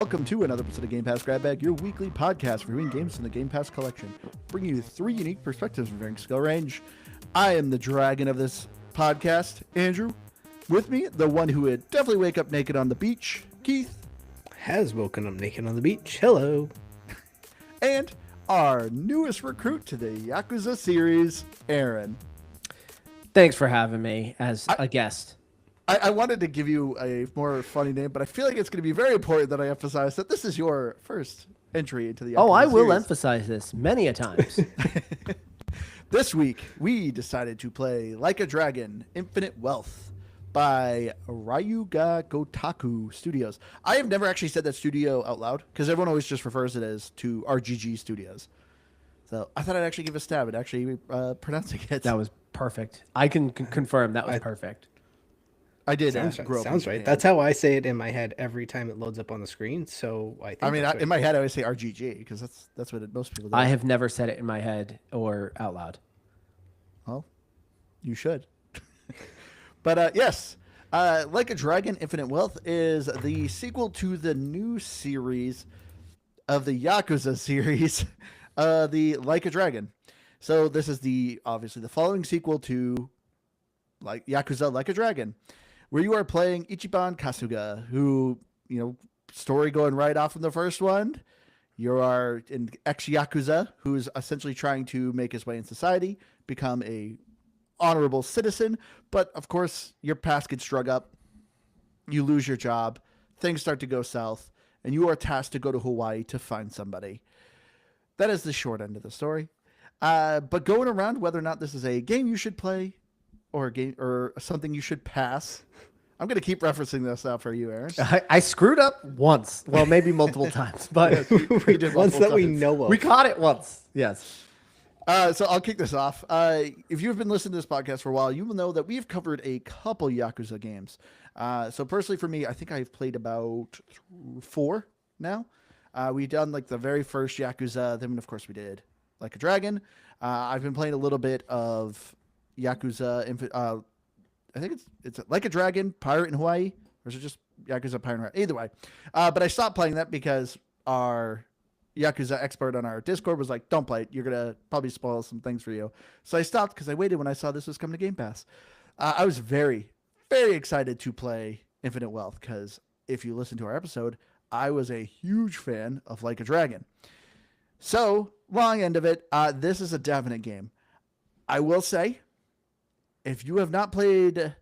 Welcome to another episode of Game Pass Grab Bag, your weekly podcast reviewing games in the Game Pass collection, bringing you three unique perspectives from varying skill range. I am the dragon of this podcast, Andrew. With me, the one who would definitely wake up naked on the beach, Keith. Has woken up naked on the beach. Hello. And our newest recruit to the Yakuza series, Aaron. Thanks for having me as a guest. I wanted to give you a more funny name, but I feel like it's going to be very important that I emphasize that this is your first entry into the Yakuza I will series. emphasize this many a times. This week, we decided to play Like a Dragon, Infinite Wealth by Ryuga Gotoku Studios. I have never actually said that studio out loud because everyone always just refers it as to RGG Studios. So I thought I'd actually give a stab at actually pronouncing it. That was perfect. I can confirm that was perfect. I did. Sounds right. That's how I say it in my head every time it loads up on the screen. So I think in my head, I always say RGG because that's what most people do. I have never said it in my head or out loud. Well, you should. But yes, Like a Dragon, Infinite Wealth is the sequel to the new series of the Yakuza series, the Like a Dragon. So this is obviously the following sequel to like Yakuza Like a Dragon, where you are playing Ichiban Kasuga, who, story going right off from the first one. You are an ex-Yakuza who's essentially trying to make his way in society, become a honorable citizen, but of course your past gets drug up, you lose your job, things start to go south, and you are tasked to go to Hawaii to find somebody. That is the short end of the story. But going around whether or not this is a game you should play or a game or something you should pass. I'm going to keep referencing this out for you, Aaron. I screwed up once. Well, maybe multiple times, but we did once that times. we know of. We caught it once. Yes. So I'll kick this off. If you've been listening to this podcast for a while, you will know that we've covered a couple Yakuza games. So personally for me, I think I've played about 4 now. We've done like the very first Yakuza. Then of course we did Like a Dragon. I've been playing a little bit of Yakuza. I think it's Like a Dragon, Pirate in Hawaii, or is it just Yakuza Pirate in Hawaii? Either way. But I stopped playing that because our Yakuza expert on our Discord was like, don't play it. You're going to probably spoil some things for you. So I stopped because I waited when I saw this was coming to Game Pass. I was very, very excited to play Infinite Wealth because if you listen to our episode, I was a huge fan of Like a Dragon. So, long end of it, this is a definite game. I will say, if you have not played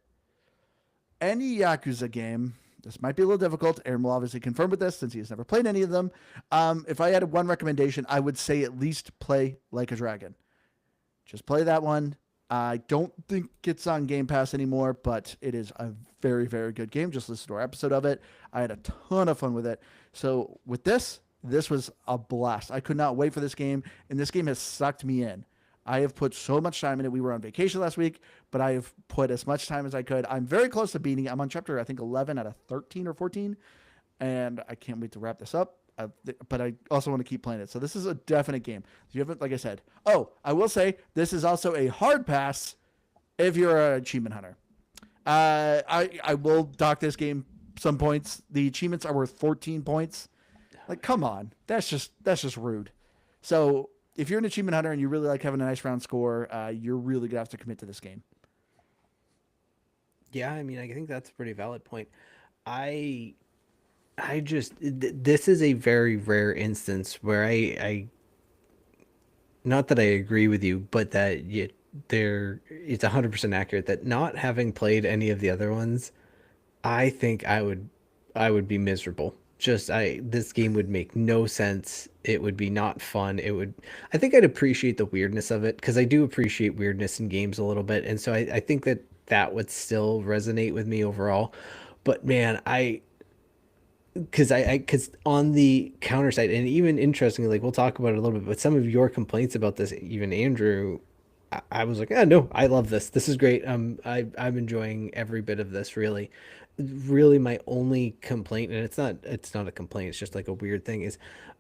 any Yakuza game, this might be a little difficult. Aaron will obviously confirm with this since he has never played any of them. If I had one recommendation, I would say at least play Like a Dragon. Just play that one. I don't think it's on Game Pass anymore, but it is a very, very good game. Just listen to our episode of it. I had a ton of fun with it. So with this was a blast. I could not wait for this game, and this game has sucked me in. I have put so much time in it. We were on vacation last week, but I have put as much time as I could. I'm very close to beating it. I'm on chapter, I think, 11 out of 13 or 14, and I can't wait to wrap this up. But I also want to keep playing it. So this is a definite game. If you haven't, like I said. Oh, I will say this is also a hard pass if you're an achievement hunter. I will dock this game some points. The achievements are worth 14 points. Like, come on. That's just rude. So if you're an achievement hunter and you really like having a nice round score, you're really going to have to commit to this game. Yeah, I mean, I think that's a pretty valid point. This is a very rare instance where I not that I agree with you, but that it's 100% accurate that not having played any of the other ones, I think I would be miserable. This game would make no sense. It would be not fun. I think I'd appreciate the weirdness of it because I do appreciate weirdness in games a little bit. And so I think that would still resonate with me overall. But man, because on the counter side, and even interestingly, like we'll talk about it a little bit, but some of your complaints about this, even Andrew, I was like, no, I love this. This is great. I'm enjoying every bit of this. Really, my only complaint, and it's not a complaint, it's just like a weird thing, is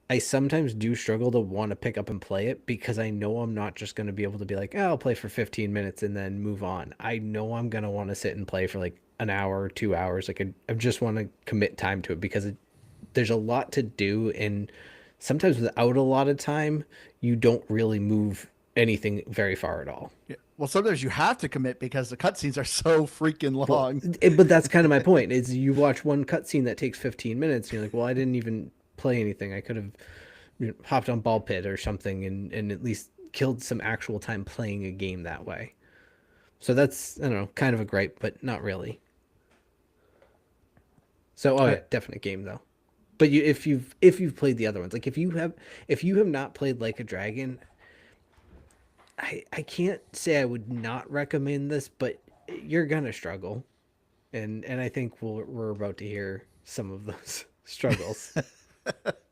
I sometimes do struggle to want to pick up and play it because I know I'm not just going to be able to be like, I'll play for 15 minutes and then move on. I know I'm going to want to sit and play for like an hour or 2 hours. Like I just want to commit time to it because there's a lot to do, and sometimes without a lot of time, you don't really move anything very far at all. Yeah. Well, sometimes you have to commit because the cutscenes are so freaking long. But that's kind of my point. Is you watch one cutscene that takes 15 minutes, and you're like, well, I didn't even play anything. I could have hopped on Ball Pit or something and at least killed some actual time playing a game that way. So that's, I don't know, kind of a gripe, but not really. So, oh yeah, definite game though. But if you've played the other ones, like if you have not played Like a Dragon, I can't say I would not recommend this, but you're gonna struggle, and I think we're about to hear some of those struggles.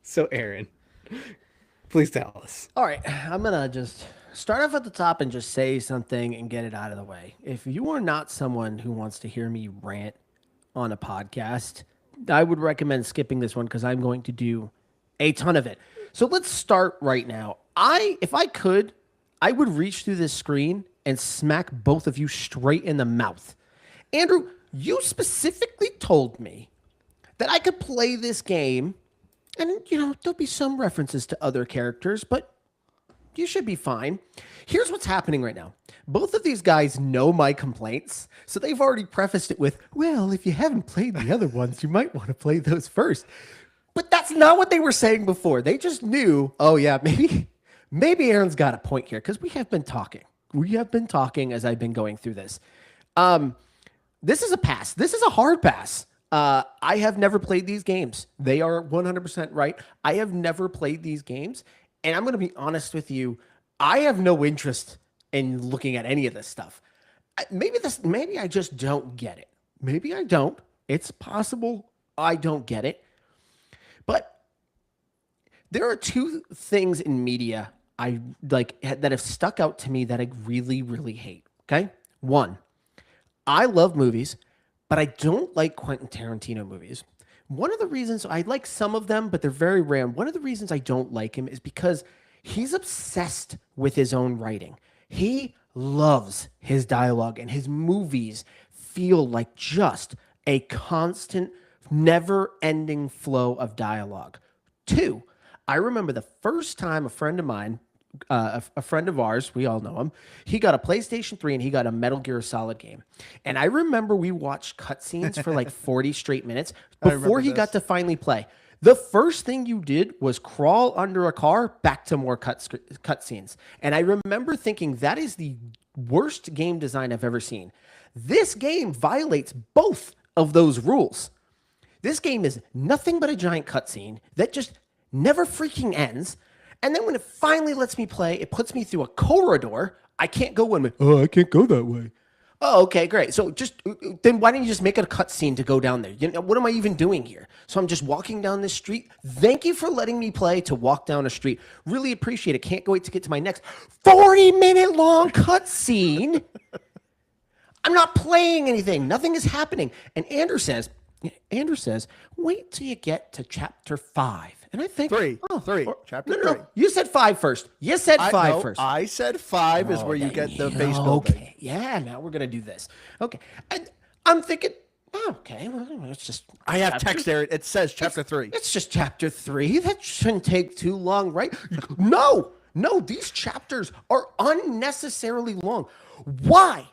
So, Aaron, please tell us. All right, I'm gonna just start off at the top and just say something and get it out of the way. If you are not someone who wants to hear me rant on a podcast, I would recommend skipping this one because I'm going to do a ton of it. So let's start right now. If I could, I would reach through this screen and smack both of you straight in the mouth. Andrew, you specifically told me that I could play this game, and, there'll be some references to other characters, but you should be fine. Here's what's happening right now. Both of these guys know my complaints, so they've already prefaced it with, well, if you haven't played the other ones, you might want to play those first. But that's not what they were saying before. They just knew, oh yeah, maybe Aaron's got a point here, because we have been talking. We have been talking as I've been going through this. This is a pass. This is a hard pass. I have never played these games. They are 100% right. I have never played these games. And I'm going to be honest with you. I have no interest in looking at any of this stuff. Maybe I just don't get it. Maybe I don't. It's possible I don't get it. But there are two things in media I like that have stuck out to me that I really, really hate. Okay. One, I love movies, but I don't like Quentin Tarantino movies. One of the reasons I like some of them, but they're very rare. One of the reasons I don't like him is because he's obsessed with his own writing. He loves his dialogue, and his movies feel like just a constant, never-ending flow of dialogue. Two, I remember the first time a friend of mine, a friend of ours, we all know him, he got a PlayStation 3 and he got a Metal Gear Solid game. And I remember we watched cutscenes for like 40 straight minutes before he got to finally play. The first thing you did was crawl under a car back to more cutscenes. And I remember thinking that is the worst game design I've ever seen. This game violates both of those rules. This game is nothing but a giant cutscene that just never freaking ends. And then when it finally lets me play, it puts me through a corridor. I can't go one way. Oh, I can't go that way. Oh, okay, great. So then why don't you just make it a cutscene to go down there? What am I even doing here? So I'm just walking down this street. Thank you for letting me play to walk down a street. Really appreciate it. Can't wait to get to my next 40-minute long cutscene. I'm not playing anything. Nothing is happening. And Andrew says, wait till you get to chapter 5. And I think chapter 3. No. You said 5 first. You said 5 first. I said 5 is where you get the base building. Okay. Yeah, now we're gonna do this. Okay. And I'm thinking, okay, well, it's just I have text there. It says chapter 3. It's just chapter 3. That shouldn't take too long, right? No, these chapters are unnecessarily long. Why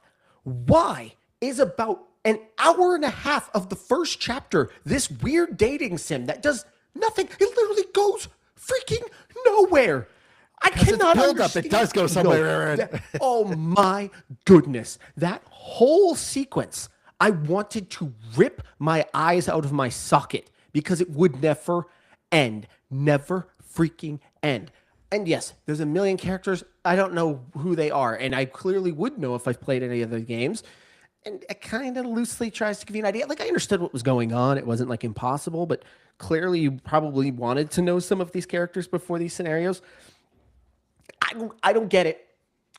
is about an hour and a half of the first chapter this weird dating sim that does nothing? It literally goes freaking nowhere. I cannot understand. It does go somewhere. Oh my goodness. That whole sequence, I wanted to rip my eyes out of my socket because it would never end. Never freaking end. And yes, there's a million characters. I don't know who they are. And I clearly would know if I've played any of the games. And it kind of loosely tries to give you an idea. Like, I understood what was going on. It wasn't like impossible, but clearly you probably wanted to know some of these characters before these scenarios. I don't get it.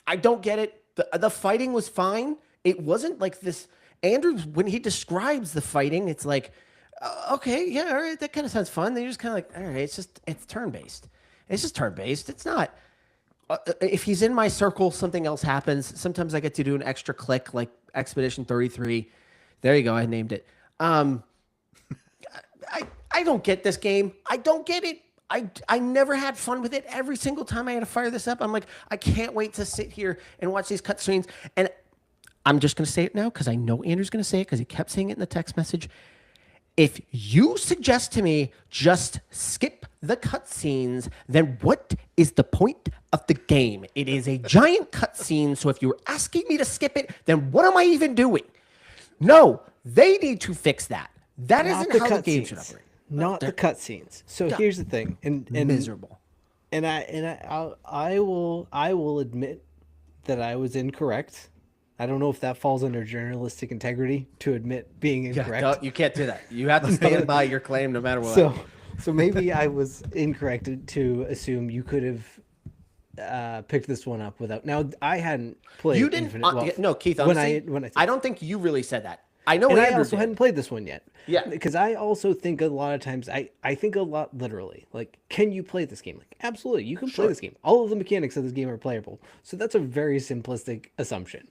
I don't get it. The fighting was fine. It wasn't like this. Andrew, when he describes the fighting, it's like, okay, yeah, all right, that kind of sounds fun. Then you're just kind of like, all right, it's turn-based. It's just turn-based. It's not. If he's in my circle, something else happens. Sometimes I get to do an extra click, like Expedition 33. There you go. I named it. I I don't get this game. I don't get it. I never had fun with it. Every single time I had to fire this up, I'm like, I can't wait to sit here and watch these cutscenes. And I'm just going to say it now because I know Andrew's going to say it because he kept saying it in the text message. If you suggest to me just skip the cutscenes, then what is the point of the game? It is a giant cutscene. So if you're asking me to skip it, then what am I even doing? No, they need to fix that. That Not isn't how the game should operate. Not the cutscenes. So here's the thing, and Miserable. And I will admit that I was incorrect. I don't know if that falls under journalistic integrity to admit being incorrect. No, you can't do that. You have to stand by your claim no matter what. So maybe I was incorrect to assume you could have picked this one up without. Now I hadn't played. You didn't. Infinite. No, Keith. Honestly, when I don't think you really said that. I know. And Andrew I also did. hadn't played this one yet. Yeah. Because I also think a lot of times I think a lot literally. Like, can you play this game? Like, absolutely, you can play this game. All of the mechanics of this game are playable. So that's a very simplistic assumption.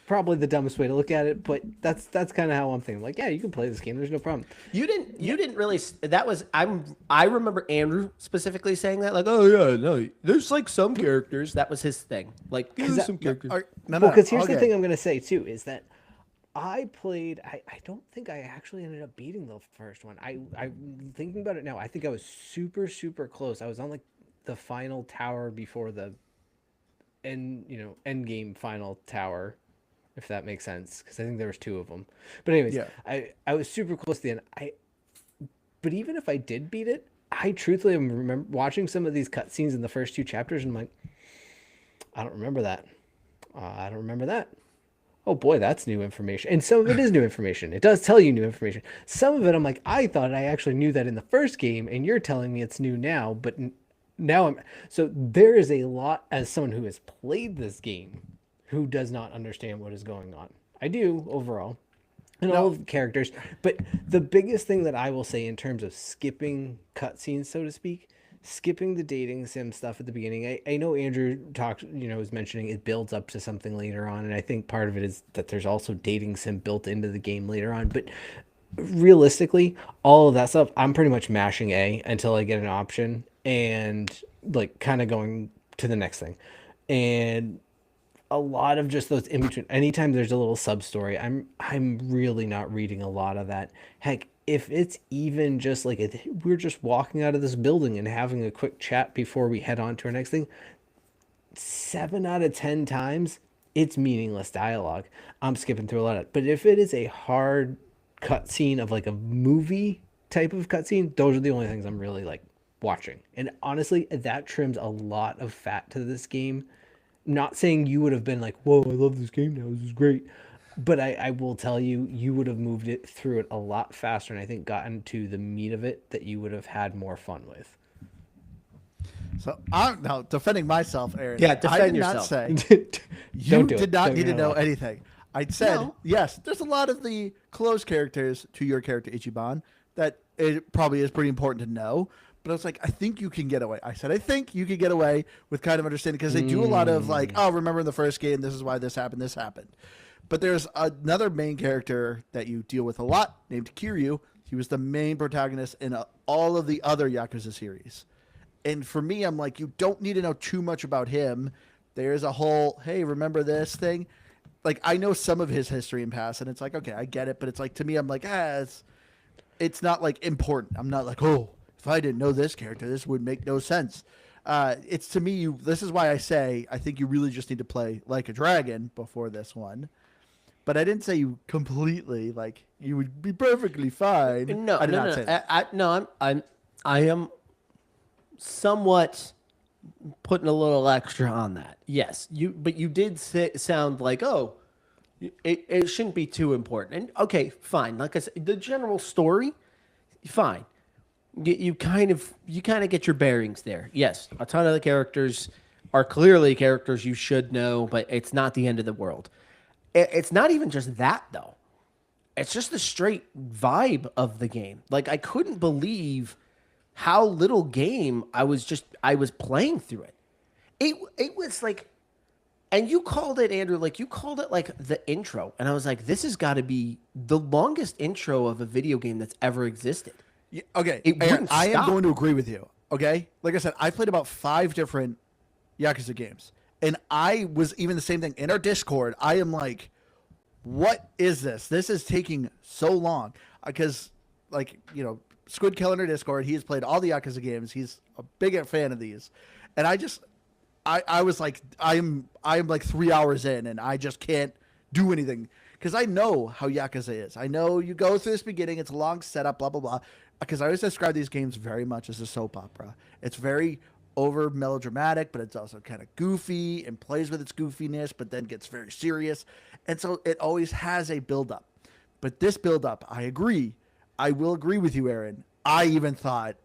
Probably the dumbest way to look at it, but that's kind of how I'm thinking. Like, yeah, you can play this game. There's no problem. You didn't really. That was I remember Andrew specifically saying that. Like, oh yeah, no, there's like some characters. That was his thing. Like, there's some characters. Because here's the thing I'm going to say too is that I played. I don't think I actually ended up beating the first one. I'm thinking about it now. I think I was super close. I was on like the final tower before the end game final tower, if that makes sense. Because I think there was 2 of them. But anyways, yeah. I was super close to the end. But even if I did beat it, I truthfully remember watching some of these cutscenes in the first 2 chapters, and I'm like, I don't remember that. I don't remember that. Oh boy, that's new information. And some of it is new information. It does tell you new information. Some of it, I'm like, I thought I actually knew that in the first game, and you're telling me it's new now, but now I'm... So there is a lot, as someone who has played this game, who does not understand what is going on. I do, overall, and all of the characters. But the biggest thing that I will say in terms of skipping cutscenes, so to speak, skipping the dating sim stuff at the beginning. I know Andrew was mentioning it builds up to something later on, and I think part of it is that there's also dating sim built into the game later on. But realistically, all of that stuff, I'm pretty much mashing A until I get an option and like kind of going to the next thing. And a lot of just those in between, anytime there's a little sub story, I'm really not reading a lot of that. Heck, if it's even just like we're just walking out of this building and having a quick chat before we head on to our next thing, 7 out of 10 times it's meaningless dialogue. I'm skipping through a lot of it. But if it is a hard cutscene of like a movie type of cutscene, those are the only things I'm really like watching. And honestly, that trims a lot of fat to this game. Not saying you would have been like, whoa, I love this game now, this is great. But I will tell you, you would have moved it through it a lot faster, and I think gotten to the meat of it that you would have had more fun with. So I'm now defending myself, Aaron. Yeah, defend I did yourself. not say you did not Don't need to get know off. anything. I said, yes, there's a lot of the close characters to your character, Ichiban, that it probably is pretty important to know. But I was like, I think you can get away. I said, I think you can get away with kind of understanding because they do a lot of like, oh, remember in the first game, this is why this happened. But there's another main character that you deal with a lot named Kiryu. He was the main protagonist in all of the other Yakuza series. And for me, I'm like, you don't need to know too much about him. There's a whole, hey, remember this thing? Like, I know some of his history and past, and it's like, okay, I get it. But it's like, to me, I'm like, it's not like important. I'm not like, oh, if I didn't know this character, this would make no sense. It's to me, this is why I say I think you really just need to play Like a Dragon before this one. But I didn't say you completely, like, you would be perfectly fine. No, I did not say that. I am somewhat putting a little extra on that. Yes, but you did sound like, oh, it shouldn't be too important. And okay, fine. Like I said, the general story, fine. You kind of get your bearings there. Yes, a ton of the characters are clearly characters you should know, but it's not the end of the world. It's not even just that, though. It's just the straight vibe of the game. Like, I couldn't believe how little game I was playing through it. It was like And you called it, Andrew, like you called it like the intro. And I was like, this has got to be the longest intro of a video game that's ever existed. Yeah, okay, It Aaron, wouldn't I am stop. going to agree with you. Okay, like I said, I played about 5 different Yakuza games, and I was even the same thing in our Discord. I am like, what is this? This is taking so long because, like, Squid Killer in our Discord, he has played all the Yakuza games. He's a big fan of these, and I was like, I'm like 3 hours in, and I just can't do anything because I know how Yakuza is. I know you go through this beginning; it's a long setup, blah blah blah. Because I always describe these games very much as a soap opera. It's very over melodramatic, but it's also kind of goofy and plays with its goofiness, but then gets very serious, and so it always has a build up. But this build up, I agree. I will agree with you, Aaron. I even thought,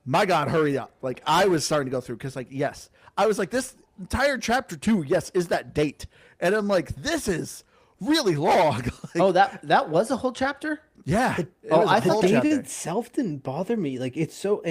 my God, hurry up. Like, I was starting to go through because, like, yes, I was like, this entire chapter 2, yes, is that date. And I'm like, this is really long. Like, Oh, that was a whole chapter? yeah. oh, was a I The thought date chapter. itself didn't bother me. Like it's so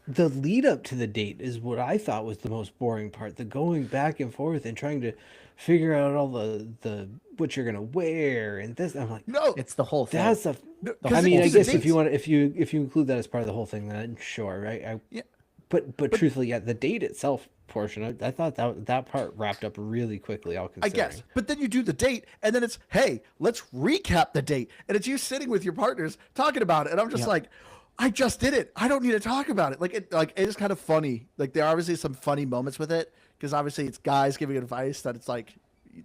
the lead up to the date is what I thought was the most boring part. The going back and forth and trying to figure out all the what you're gonna wear and this. I'm like, No, It's the whole thing. that's a. No, I 'cause mean, I it's the guess if dates. you want, if you include that as part of the whole thing, then sure, right? Yeah. But truthfully, yeah, the date itself portion, I thought that part wrapped up really quickly. All I considering. guess. But then you do the date, and then it's, hey, let's recap the date. And it's you sitting with your partners talking about it. And I'm just like, I just did it. I don't need to talk about it. Like it is kind of funny. Like there are obviously some funny moments with it because obviously it's guys giving advice that it's like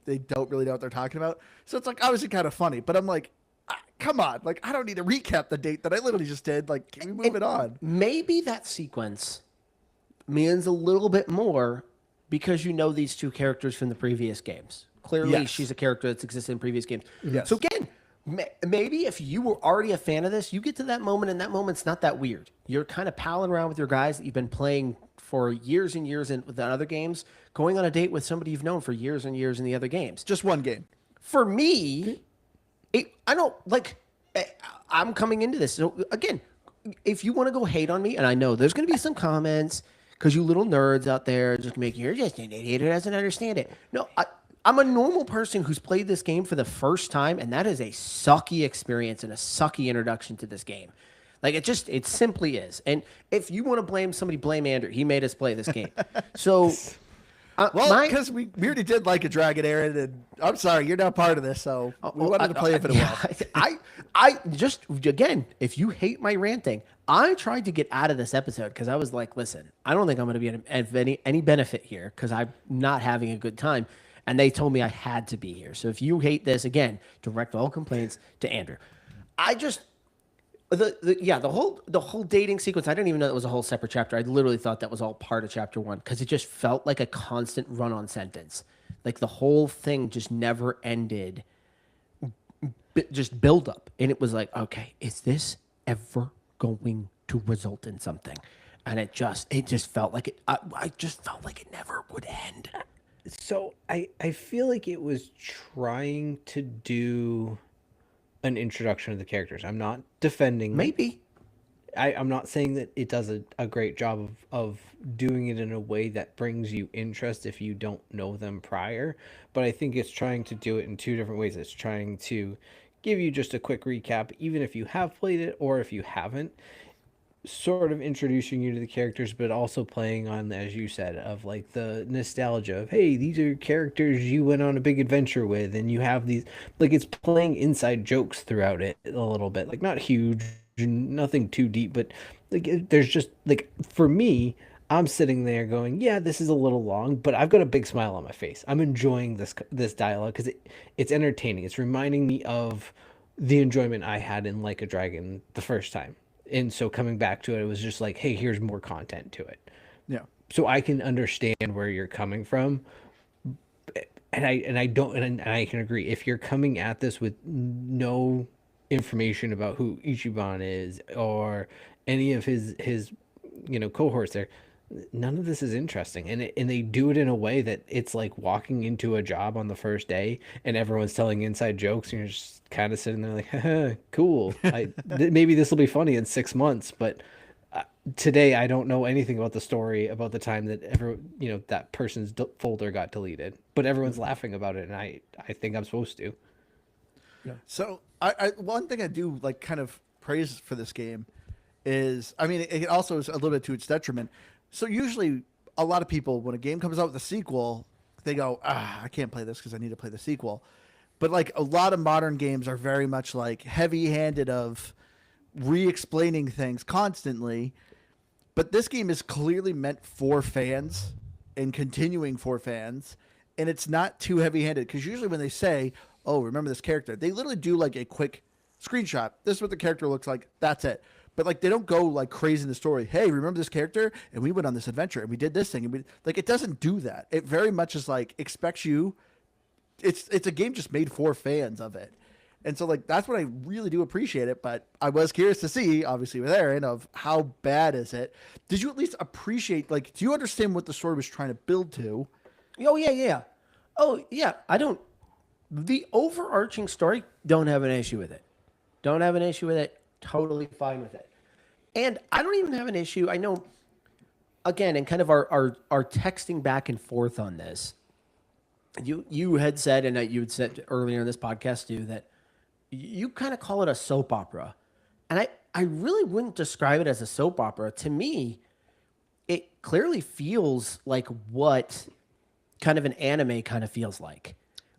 they don't really know what they're talking about. So it's like obviously kind of funny. But I'm like, come on. Like I don't need to recap the date that I literally just did. Like, can we move it on? Maybe that sequence means a little bit more because you know these two characters from the previous games. Clearly, Yes. she's a character that's existed in previous games. Yes. So again, maybe if you were already a fan of this, you get to that moment, and that moment's not that weird. You're kind of palling around with your guys that you've been playing for years and years in with the other games, going on a date with somebody you've known for years and years in the other games. Just one game. For me, I don't like. I'm coming into this. So again, if you want to go hate on me, and I know there's going to be some comments because you little nerds out there just making you're just an idiot who doesn't understand it. No, I'm a normal person who's played this game for the first time, and that is a sucky experience and a sucky introduction to this game. Like it simply is. And if you want to blame somebody, blame Andrew. He made us play this game. So. Well, because we already did like a Dragon, Aaron, and I'm sorry, you're not part of this, so we wanted to play it for a while. I just again, if you hate my ranting, I tried to get out of this episode because I was like, listen, I don't think I'm going to be of any benefit here because I'm not having a good time, and they told me I had to be here. So if you hate this, again, direct all complaints to Andrew. I just. The whole dating sequence. I didn't even know that was a whole separate chapter. I literally thought that was all part of chapter 1 because it just felt like a constant run-on sentence. Like the whole thing just never ended. Just build up, and it was like, okay, is this ever going to result in something? And it just felt like it. I just felt like it never would end. So I feel like it was trying to do an introduction of the characters. I'm not defending. Maybe. I'm not saying that it does a great job of doing it in a way that brings you interest if you don't know them prior, but I think it's trying to do it in two different ways. It's trying to give you just a quick recap, even if you have played it or if you haven't, sort of introducing you to the characters, but also playing on, as you said, of like the nostalgia of, hey, these are characters you went on a big adventure with, and you have these, like, it's playing inside jokes throughout it a little bit, like not huge, nothing too deep, but like there's just like, for me, I'm sitting there going, yeah, this is a little long, but I've got a big smile on my face. I'm enjoying this dialogue because it's entertaining. It's reminding me of the enjoyment I had in Like a Dragon the first time. And so coming back to it was just like, hey, here's more content to it. Yeah. So I can understand where you're coming from. And I can agree. If you're coming at this with no information about who Ichiban is or any of his cohorts there, none of this is interesting. And they do it in a way that it's like walking into a job on the first day and everyone's telling inside jokes and you're just kind of sitting there like, haha, cool. Maybe this will be funny in 6 months, but today I don't know anything about the story about the time that that person's folder got deleted, but everyone's laughing about it, and I think I'm supposed to. So I one thing I do like kind of praise for this game is, I mean, it also is a little bit to its detriment. So usually a lot of people, when a game comes out with a sequel, they go, I can't play this because I need to play the sequel. But like a lot of modern games are very much like heavy-handed of re-explaining things constantly. But this game is clearly meant for fans and continuing for fans, and it's not too heavy-handed, because usually when they say, oh, remember this character, they literally do like a quick screenshot. This is what the character looks like. That's it. But like they don't go like crazy in the story. Hey, remember this character? And we went on this adventure and we did this thing. And we, like, it doesn't do that. It very much is like expects you. It's a game just made for fans of it. And so like that's what I really do appreciate it. But I was curious to see, obviously with Aaron, of how bad is it. Did you at least appreciate, like, do you understand what the story was trying to build to? Oh yeah. Oh yeah. I don't. The overarching story, don't have an issue with it. Don't have an issue with it. Totally fine with it. And I don't even have an issue. I know, again, and kind of our texting back and forth on this. You had said, and you had said earlier in this podcast too, that you kind of call it a soap opera. And I really wouldn't describe it as a soap opera. To me, it clearly feels like what kind of an anime kind of feels like.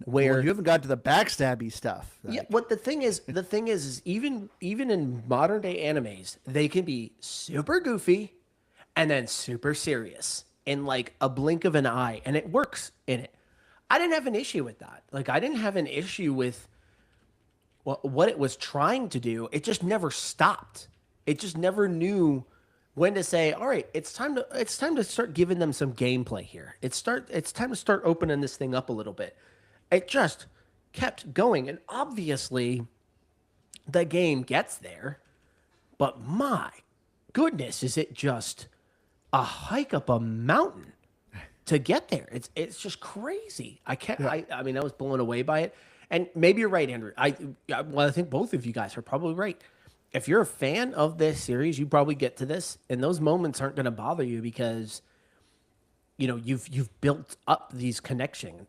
Where Well, you haven't got to the backstabby stuff. yeah, what the thing is even in modern day animes, they can be super goofy and then super serious in like a blink of an eye, and it works in it. I didn't have an issue with that. Like I didn't have an issue with what it was trying to do. It just never stopped. It just never knew when to say, all right, it's time to start giving them some gameplay here. It's time to start opening this thing up a little bit. It just kept going. And obviously, the game gets there. But my goodness, is it just a hike up a mountain to get there? It's just crazy. I can't. I mean, I was blown away by it. And maybe you're right, Andrew. I think both of you guys are probably right. If you're a fan of this series, you probably get to this, and those moments aren't going to bother you because you've built up these connections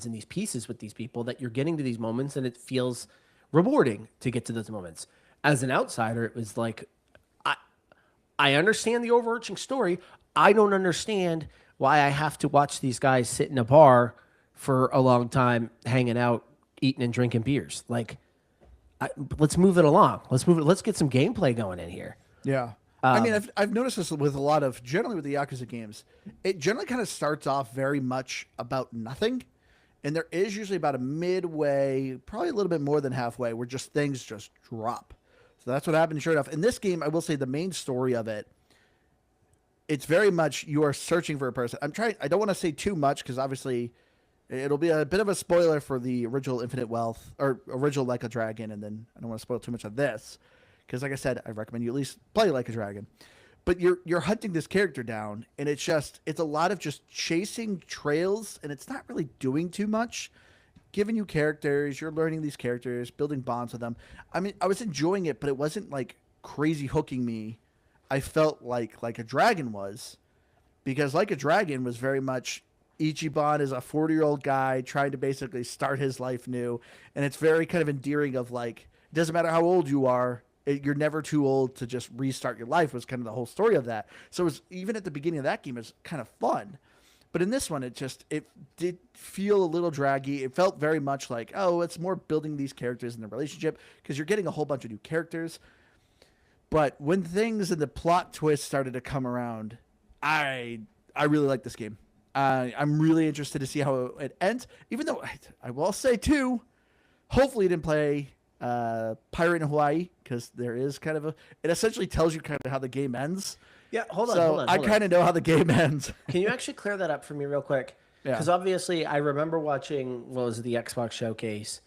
and these pieces with these people that you're getting to these moments, and it feels rewarding to get to those moments. As an outsider, it was like, I understand the overarching story. I don't understand why I have to watch these guys sit in a bar for a long time, hanging out, eating and drinking beers. Like, let's move it along. Let's get some gameplay going in here. Yeah. I mean, I've noticed this with a lot of, generally with the Yakuza games, it generally kind of starts off very much about nothing. And there is usually about a midway, probably a little bit more than halfway, where just things just drop. So that's what happened, sure enough. In this game, I will say the main story of it, it's very much you are searching for a person. I don't want to say too much because obviously it'll be a bit of a spoiler for the original Infinite Wealth or original Like a Dragon. And then I don't want to spoil too much of this. Because, like I said, I recommend you at least play Like a Dragon. But you're hunting this character down, and it's a lot of just chasing trails, and it's not really doing too much. Giving you characters, you're learning these characters, building bonds with them. I mean, I was enjoying it, but it wasn't like crazy hooking me. I felt like a Dragon was, because Like a Dragon was very much Ichiban is a 40-year-old guy trying to basically start his life new, and it's very kind of endearing of like, it doesn't matter how old you are. You're never too old to just restart your life was kind of the whole story of that. So it was, even at the beginning of that game, it was kind of fun. But in this one, it did feel a little draggy. It felt very much like, oh, it's more building these characters in the relationship because you're getting a whole bunch of new characters. But when things and the plot twists started to come around, I really like this game. I'm really interested to see how it ends, even though I will say too, hopefully it didn't play Pirate in Hawaii, because there is kind of it essentially tells you kind of how the game ends. Yeah, hold on. I kind of know how the game ends. Can you actually clear that up for me real quick? Yeah. Because obviously I remember watching, what was it, the Xbox showcase,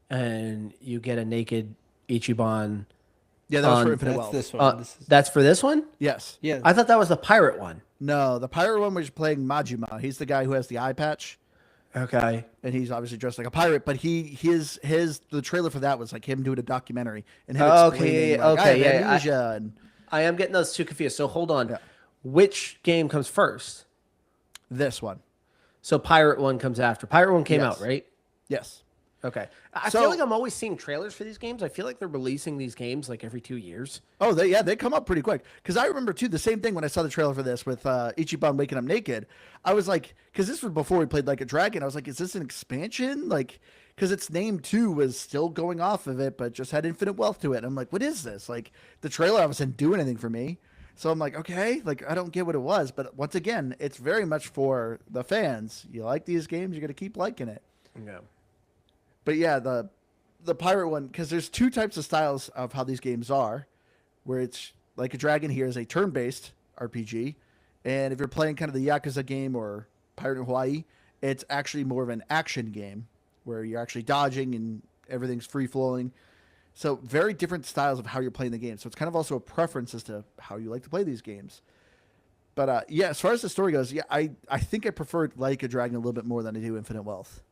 and you get a naked Ichiban. Yeah, that was for Infinite That's Wealth. this one. That's for this one? Yes. Yeah. I thought that was the pirate one. No, the pirate one was playing Majima. He's the guy who has the eye patch. Okay. And he's obviously dressed like a pirate, but the trailer for that was like him doing a documentary and him Oh, explaining okay, like, okay, I have yeah, amnesia and I am getting those two confused. So hold on. Yeah. Which game comes first? This one. So Pirate 1 comes after. Pirate 1 came Yes. out, right? Yes. Okay. I So- feel like I'm always seeing trailers for these games. I feel like they're releasing these games like every 2 years. Oh, they come up pretty quick. Because I remember too the same thing when I saw the trailer for this with Ichiban waking up naked. I was like, because this was before we played Like a Dragon. I was like, is this an expansion? Like, because its name too was still going off of it, but just had infinite wealth to it. And I'm like, what is this? Like the trailer obviously didn't do anything for me. So I'm like, okay, like I don't get what it was. But once again, it's very much for the fans. You like these games, you're gonna keep liking it. Yeah. But yeah, the pirate one, because there's two types of styles of how these games are, where it's Like a Dragon here is a turn-based RPG, and if you're playing kind of the Yakuza game or Pirate in Hawaii, it's actually more of an action game where you're actually dodging and everything's free-flowing. So very different styles of how you're playing the game. So it's kind of also a preference as to how you like to play these games. But yeah, as far as the story goes, yeah, I think I preferred Like a Dragon a little bit more than I do Infinite Wealth.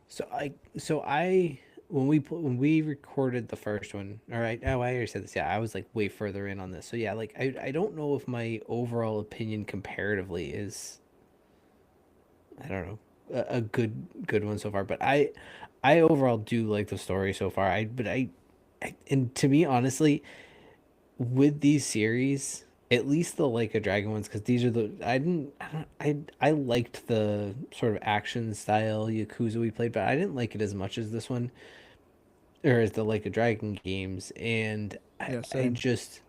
So I when we recorded the first one, all right. Oh, I already said this. Yeah, I was like way further in on this. So yeah, like I don't know if my overall opinion comparatively is, I don't know, a good one so far. But I overall do like the story so far. And to me, honestly, with these series, at least the Like a Dragon ones, because these are the I liked the sort of action style Yakuza we played, but I didn't like it as much as this one, or as the Like a Dragon games. And Yeah, I same. just,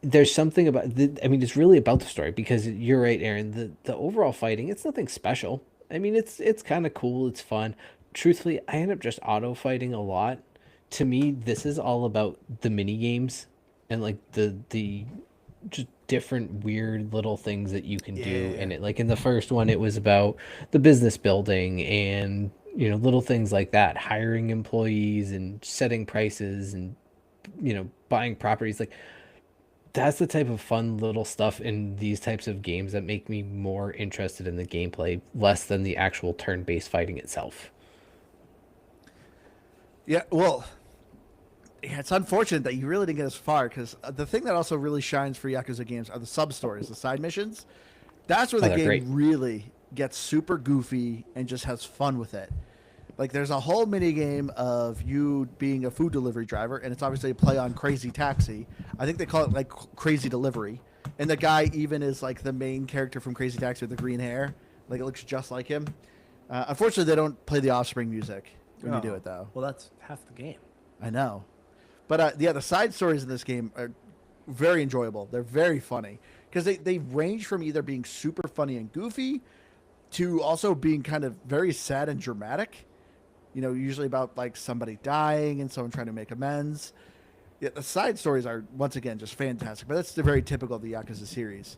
there's something about I mean, it's really about the story, because you're right, Aaron. The overall fighting, it's nothing special. I mean, it's kind of cool. It's fun. Truthfully, I end up just auto fighting a lot. To me, this is all about the mini games and like the just different weird little things that you can do Yeah. in it. Like in the first one, it was about the business building and little things like that, hiring employees and setting prices and buying properties. Like that's the type of fun little stuff in these types of games that make me more interested in the gameplay, less than the actual turn-based fighting itself. Yeah, well, yeah, it's unfortunate that you really didn't get as far because the thing that also really shines for Yakuza games are the sub stories, the side missions. That's where the they're game great. really gets super goofy and just has fun with it. Like there's a whole mini game of you being a food delivery driver, and it's obviously a play on Crazy Taxi. I think they call it like Crazy Delivery, and the guy even is like the main character from Crazy Taxi with the green hair. Like it looks just like him. Unfortunately, they don't play the Offspring music when you do it though. Well, that's half the game. I know. But yeah, the side stories in this game are very enjoyable. They're very funny because they range from either being super funny and goofy to also being kind of very sad and dramatic. Usually about like somebody dying and someone trying to make amends. Yeah, the side stories are once again just fantastic. But that's the very typical of the Yakuza series.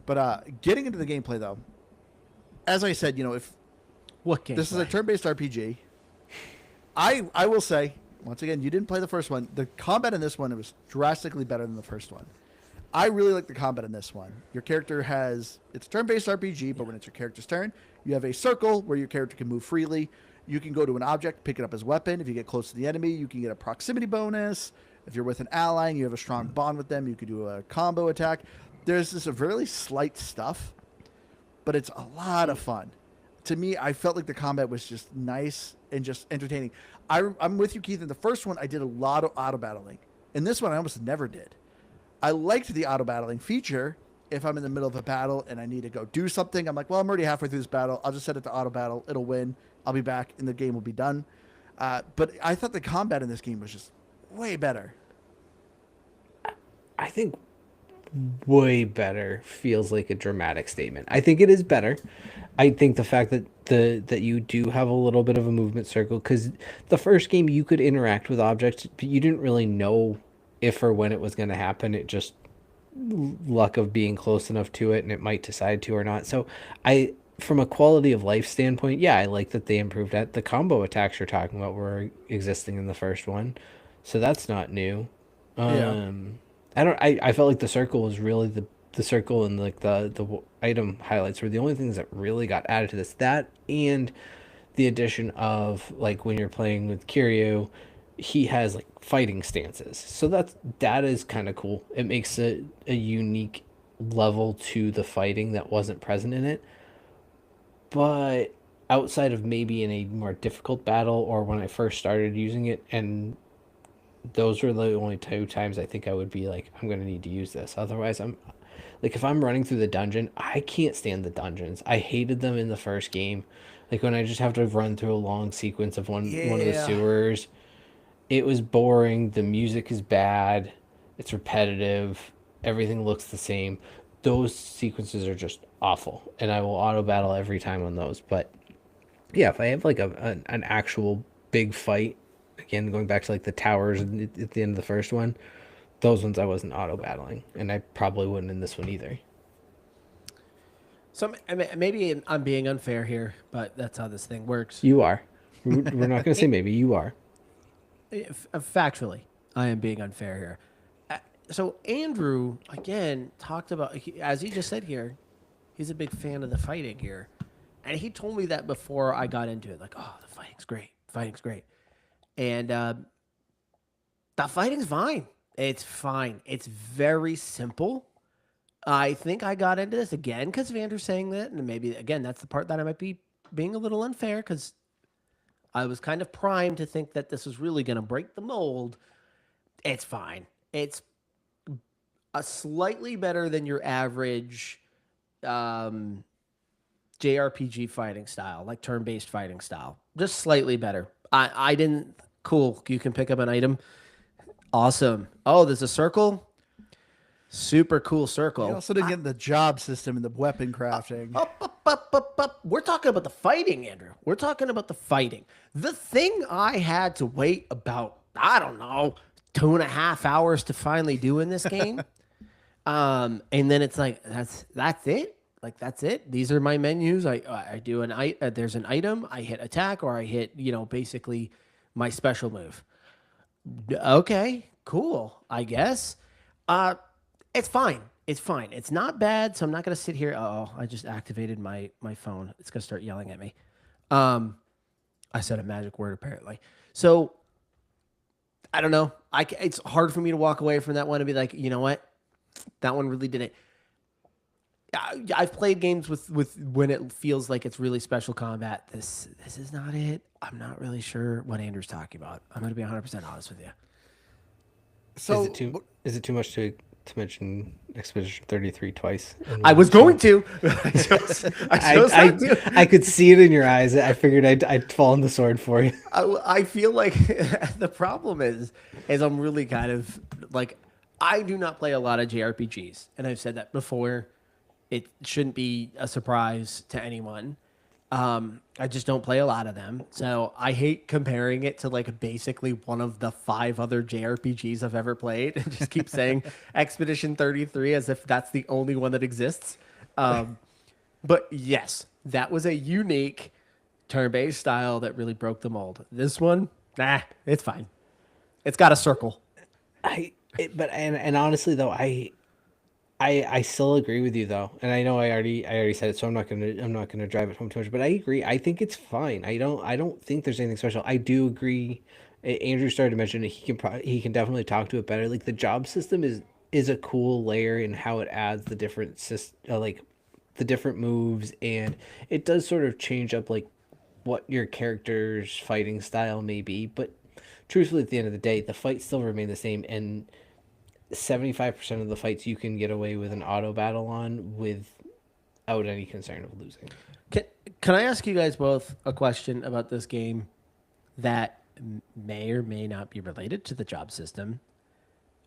But getting into the gameplay though, as I said, if What game? this is a turn-based RPG, I will say once again, you didn't play the first one. The combat in this one, it was drastically better than the first one. I really like the combat in this one. Your character it's a turn-based RPG, but when it's your character's turn, you have a circle where your character can move freely. You can go to an object, pick it up as a weapon. If you get close to the enemy, you can get a proximity bonus. If you're with an ally and you have a strong bond with them, you can do a combo attack. There's this really slight stuff, but it's a lot of fun. To me, I felt like the combat was just nice and just entertaining. I'm with you, Keith. In the first one, I did a lot of auto battling. In this one, I almost never did. I liked the auto battling feature. If I'm in the middle of a battle and I need to go do something, I'm like, well, I'm already halfway through this battle. I'll just set it to auto battle. It'll win. I'll be back, and the game will be done. But I thought the combat in this game was just way better. I think way better feels like a dramatic statement. I think it is better. I think the fact that that you do have a little bit of a movement circle, because the first game you could interact with objects, but you didn't really know if or when it was going to happen. It just luck of being close enough to it, and it might decide to or not. So from a quality of life standpoint, yeah, I like that they improved that. The combo attacks you're talking about were existing in the first one, so that's not new. Yeah. I felt like the circle was really the circle, and like the item highlights were the only things that really got added to this. That and the addition of, like, when you're playing with Kiryu, he has like fighting stances. So that is kind of cool. It makes it a unique level to the fighting that wasn't present in it. But outside of maybe in a more difficult battle or when I first started using it, and those were the only two times I think I would be like, I'm gonna need to use this. Otherwise, I'm like, if I'm running through the dungeon, I can't stand the dungeons. I hated them in the first game. Like when I just have to run through a long sequence of one of the Yeah. sewers. It was boring. The music is bad. It's repetitive. Everything looks the same. Those sequences are just awful, and I will auto battle every time on those. But yeah, if I have like an actual big fight, again going back to like the towers at the end of the first one, those ones I wasn't auto battling, and I probably wouldn't in this one either. So maybe I'm being unfair here, but that's how this thing works. You are. We're not going to say maybe. You are. Factually, I am being unfair here. So Andrew again talked about, as he just said here, he's a big fan of the fighting here, and he told me that before I got into it. Like, oh, the fighting's great, and the fighting's fine. It's fine. It's very simple. I think I got into this again because of Andrew saying that, and maybe again that's the part that I might be being a little unfair because I was kind of primed to think that this was really going to break the mold. It's fine. It's a slightly better than your average JRPG fighting style, like turn-based fighting style. Just slightly better. I didn't. Cool. You can pick up an item. Awesome. Oh, there's a circle. Super cool circle. You also didn't get the job system and the weapon crafting. Up. We're talking about the fighting, Andrew. We're talking about the fighting. The thing I had to wait about, I don't know, 2.5 hours to finally do in this game. And then it's like, that's it. Like, that's it. These are my menus. I do there's an item. I hit attack or I hit, basically my special move. Okay, cool. I guess. It's fine. It's fine. It's not bad, so I'm not gonna sit here. Oh, I just activated my phone. It's gonna start yelling at me. I said a magic word apparently. So I don't know. It's hard for me to walk away from that one and be like, you know what, that one really didn't. I've played games with when it feels like it's really special combat. This is not it. I'm not really sure what Andrew's talking about. I'm gonna be 100% honest with you. So Is it too much to mention Expedition 33 twice? I was going to. I could see it in your eyes. I figured I'd fall on the sword for you. I feel like the problem is I'm really kind of like, I do not play a lot of JRPGs, and I've said that before. It shouldn't be a surprise to anyone. I just don't play a lot of them. So I hate comparing it to like basically one of the 5 other JRPGs I've ever played and just keep saying Expedition 33 as if that's the only one that exists. But yes, that was a unique turn-based style that really broke the mold. This one, it's fine. It's got a circle. But honestly though, I still agree with you though, and I know I already said it, so I'm not gonna drive it home too much. But I agree. I think it's fine. I don't think there's anything special. I do agree. Andrew started to mention it. He can definitely talk to it better. Like the job system is a cool layer in how it adds the different like the different moves, and it does sort of change up like what your character's fighting style may be. But truthfully, at the end of the day, the fights still remain the same, and 75% of the fights you can get away with an auto battle on without any concern of losing. Can I ask you guys both a question about this game that may or may not be related to the job system?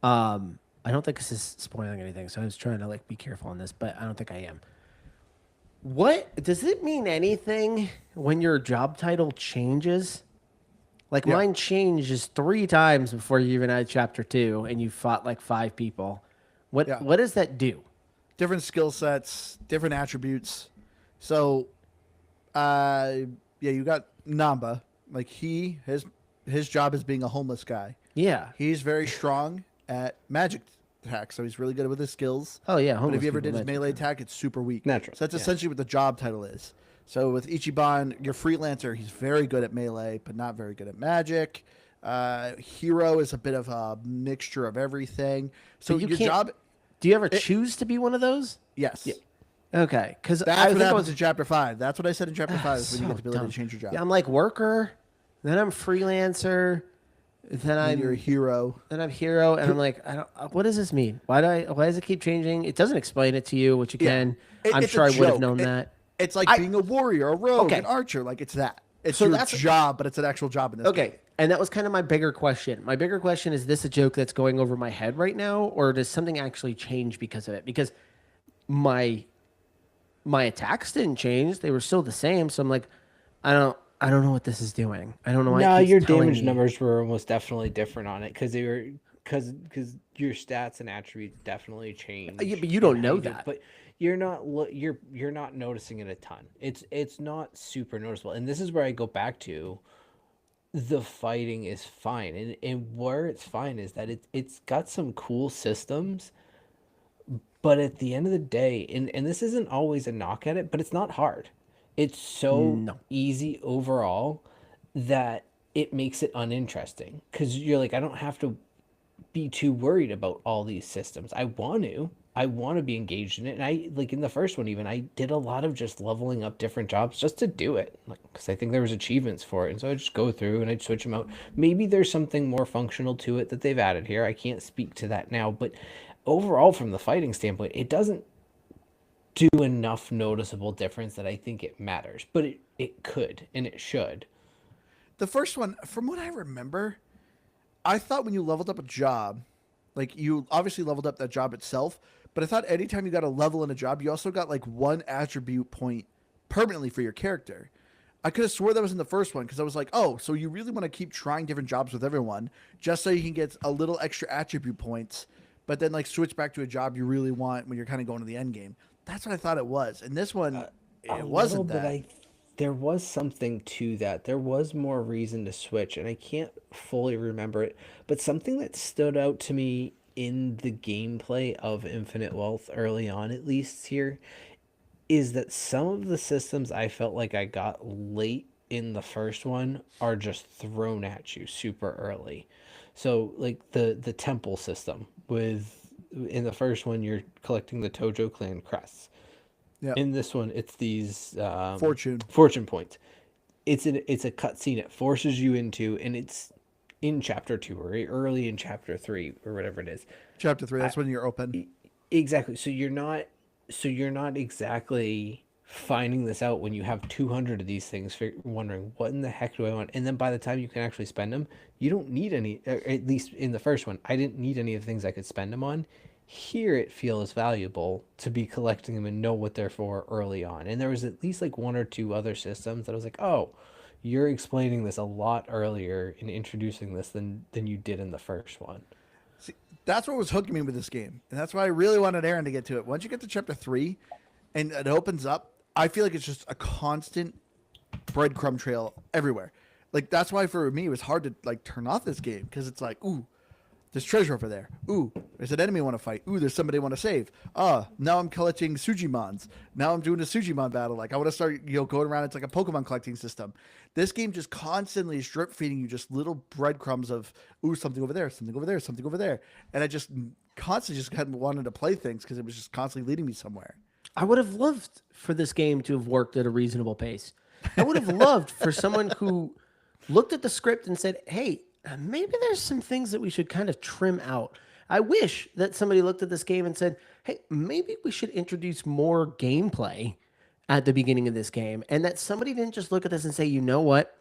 I don't think this is spoiling anything, so I was trying to like be careful on this, but I don't think I am. What does it mean anything when your job title changes? Like mine changes 3 times before you even had chapter 2, and you fought like 5 people. What does that do? different skill sets, different attributes. So, you got Namba. Like his job is being a homeless guy. Yeah. He's very strong at magic attack, so he's really good with his skills. Oh yeah. But if you ever people did his magic. melee attack, it's super weak. Natural, So that's essentially what the job title is. So with Ichiban, your freelancer, he's very good at melee, but not very good at magic. Hero is a bit of a mixture of everything. So you your can't- job, Do you ever choose to be one of those? yes. Okay, because That's what happens in chapter 5. That's what I said in chapter 5 is when you get so the ability dumb. to change your job. Yeah, I'm like worker, then I'm freelancer, then And you're a hero. then I'm hero, and I'm like, I don't. What does this mean? Why does it keep changing? It doesn't explain it to you, which again, I'm It's a sure I would have joke. known that. It's like being a warrior, a rogue, Okay. an archer. Like it's that. It's So your that's- job, but it's an actual job in this game. Okay, and that was kind of my bigger question. My bigger question is: this a joke that's going over my head right now, or does something actually change because of it? Because my attacks didn't change; they were still the same. So I'm like, I don't know what this is doing. I don't know why. No, it keeps your telling damage me. numbers were almost definitely different on it because they were because your stats and attributes definitely change. Yeah, but you don't in how know do it, that. But you're not you're not noticing it a ton. It's not super noticeable, and this is where I go back to. The fighting is fine, and where it's fine is that it's got some cool systems, but at the end of the day, and this isn't always a knock at it, but it's not hard. It's so No. easy overall that it makes it uninteresting because you're like, I don't have to be too worried about all these systems. I want to be engaged in it. And I like in the first one, even I did a lot of just leveling up different jobs just to do it. Like, cause I think there was achievements for it. And so I just go through and I'd switch them out. Maybe there's something more functional to it that they've added here. I can't speak to that now, but overall from the fighting standpoint, it doesn't do enough noticeable difference that I think it matters, but it could and it should. The first one, from what I remember, I thought when you leveled up a job, like you obviously leveled up that job itself, but I thought anytime you got a level in a job, you also got like one attribute point permanently for your character. I could have swore that was in the first one because I was like, oh, so you really want to keep trying different jobs with everyone just so you can get a little extra attribute points, but then like switch back to a job you really want when you're kind of going to the end game. That's what I thought it was. And this one, it wasn't that. There was something to that. There was more reason to switch, and I can't fully remember it. But something that stood out to me in the gameplay of Infinite Wealth early on, at least here, is that some of the systems I felt like I got late in the first one are just thrown at you super early. So like the temple system with in the first one you're collecting the Tojo clan crests. Yeah. In this one, it's these Fortune points. It's a cutscene. It forces you into, and it's in chapter 2 or early in chapter 3 or whatever it is. Chapter 3, that's when you're open. Exactly. So you're not exactly finding this out when you have 200 of these things, wondering what in the heck do I want. And then by the time you can actually spend them, you don't need any. Or at least in the first one, I didn't need any of the things I could spend them on. Here it feels valuable to be collecting them and know what they're for early on. And there was at least like one or two other systems that I was like, oh, you're explaining this a lot earlier in introducing this than you did in the first one. See, that's what was hooking me with this game. And that's why I really wanted Aaron to get to it. Once you get to chapter 3 and it opens up, I feel like it's just a constant breadcrumb trail everywhere. Like that's why for me it was hard to like turn off this game because it's like, ooh, there's treasure over there. Ooh, there's an enemy I want to fight. Ooh, there's somebody I want to save. Now I'm collecting Sujimons. Now I'm doing a Sujimon battle. Like I want to start, going around. It's like a Pokemon collecting system. This game just constantly strip feeding you just little breadcrumbs of, ooh, something over there, something over there, something over there. And I just constantly just hadn't wanted to play things because it was just constantly leading me somewhere. I would have loved for this game to have worked at a reasonable pace. I would have loved for someone who looked at the script and said, hey, maybe there's some things that we should kind of trim out. I wish that somebody looked at this game and said, hey, maybe we should introduce more gameplay at the beginning of this game. And that somebody didn't just look at this and say, you know what?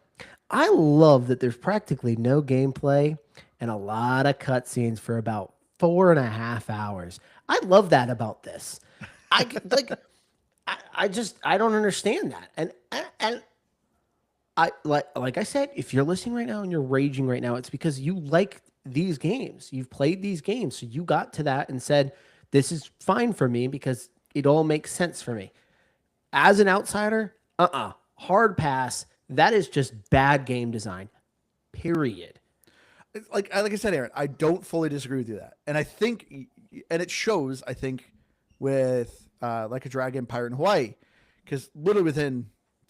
I love that there's practically no gameplay and a lot of cutscenes for about 4.5 hours. I love that about this. I don't understand that. And I like I said, if you're listening right now and you're raging right now, it's because you like these games. You've played these games. So you got to that and said, this is fine for me because it all makes sense for me. As an outsider, hard pass. That is just bad game design. Period. Like I said, Aaron, I don't fully disagree with you that. And I think, and it shows, I think, with Like a Dragon, Pirate in Hawaii, because literally within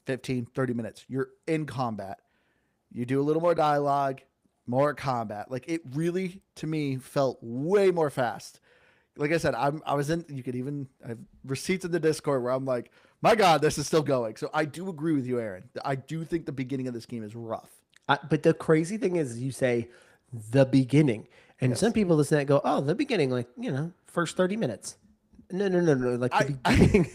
15, 30 minutes, you're in combat. You do a little more dialogue, more combat. Like it really, to me, felt way more fast. Like I said, I was in. You could even I have receipts in the Discord where I'm like, my God, this is still going. So I do agree with you, Aaron. I do think the beginning of this game is rough. But the crazy thing is, you say the beginning, and some people listen to that and go, "Oh, the beginning, like first 30 minutes." No, like the beginning.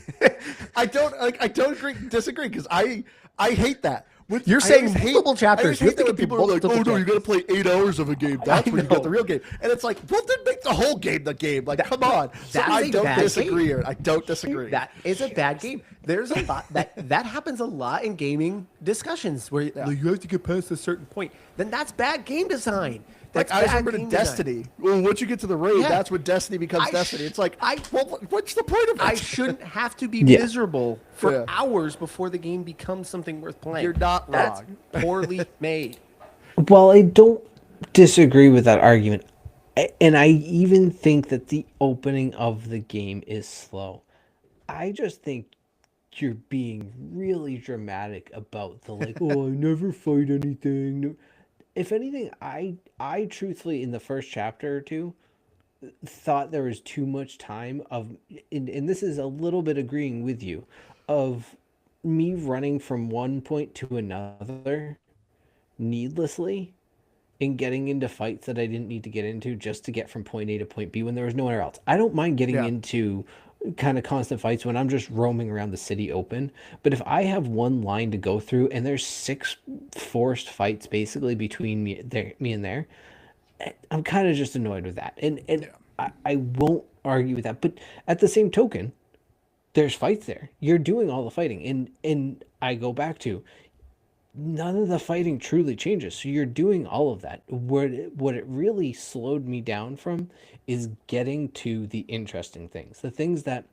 I don't disagree because I hate that. You're saying multiple chapters. I hate that when people are like, "Oh no, you got to play 8 hours of a game. That's when you get the real game." And it's like, well, then make the whole game the game. Like, come on. So I don't disagree. I don't disagree. That is a bad game. There's a lot that happens a lot in gaming discussions where you have to get past a certain point. Then that's bad game design. That's like I remember in Destiny. Well, once you get to the raid, that's when Destiny becomes Destiny. It's like, well, what's the point of it? I shouldn't have to be miserable for hours before the game becomes something worth playing. You're not That's wrong. poorly made. Well, I don't disagree with that argument. And I even think that the opening of the game is slow. I just think you're being really dramatic about the like, oh, I never fight anything. No. If anything, I truthfully, in the first chapter or two, thought there was too much time of, and this is a little bit agreeing with you, of me running from one point to another needlessly and getting into fights that I didn't need to get into just to get from point A to point B when there was nowhere else. I don't mind getting into kind of constant fights when I'm just roaming around the city open. But if I have one line to go through and there's 6 forced fights basically between me and there, I'm kind of just annoyed with that. And I won't argue with that. But at the same token, there's fights there. You're doing all the fighting. And I go back to, none of the fighting truly changes. So you're doing all of that. What it really slowed me down from is getting to the interesting things. The things that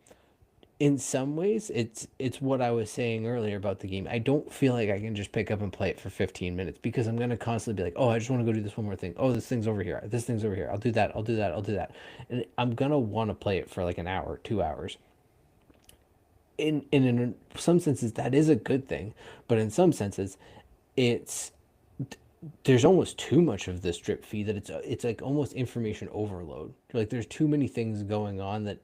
in some ways it's what I was saying earlier about the game. I don't feel like I can just pick up and play it for 15 minutes because I'm going to constantly be like, oh, I just want to go do this one more thing. Oh, this thing's over here. This thing's over here. I'll do that. I'll do that. I'll do that. And I'm going to want to play it for like an hour, 2 hours. In some senses, that is a good thing. But in some senses, there's almost too much of this drip feed that it's like almost information overload. Like there's too many things going on that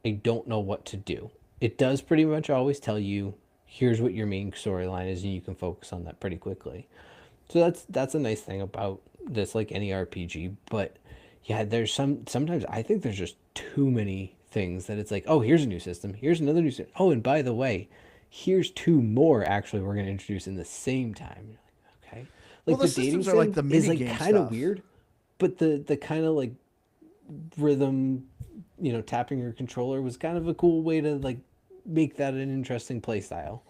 I don't know what to do. It does pretty much always tell you, here's what your main storyline is, and you can focus on that pretty quickly. So that's a nice thing about this, like any RPG. But yeah, there's sometimes I think there's just too many things that it's like, oh, here's a new system, here's another new system. Oh, and by the way, here's 2 more actually we're going to introduce in the same time. Okay, like well, the dating sim like the is like mini-game kind of stuff. weird, but the kind of like rhythm, tapping your controller was kind of a cool way to like make that an interesting play style.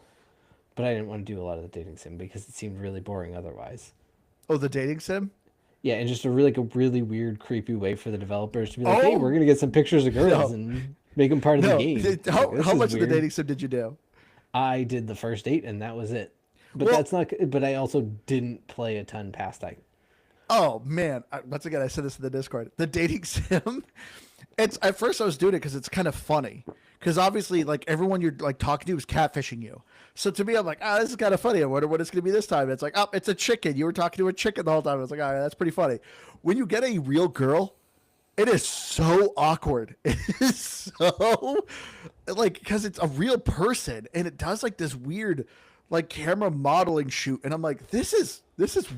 But I didn't want to do a lot of the dating sim because it seemed really boring otherwise. Oh, the dating sim? Yeah, and just a really weird, creepy way for the developers to be like, hey, we're gonna get some pictures of girls and make them part of the game. How much of the dating sim did you do? I did the first 8 and that was it. But but I also didn't play a ton past that. Oh man! Once again, I said this in the Discord. The dating sim. It's at first I was doing it because it's kind of funny. Because obviously, like everyone you're like talking to is catfishing you. So to me, I'm like, this is kind of funny. I wonder what it's gonna be this time. It's like, oh, it's a chicken. You were talking to a chicken the whole time. I was like, all right, that's pretty funny. When you get a real girl, it is so awkward. It is so like because it's a real person and it does like this weird like camera modeling shoot, and I'm like, this is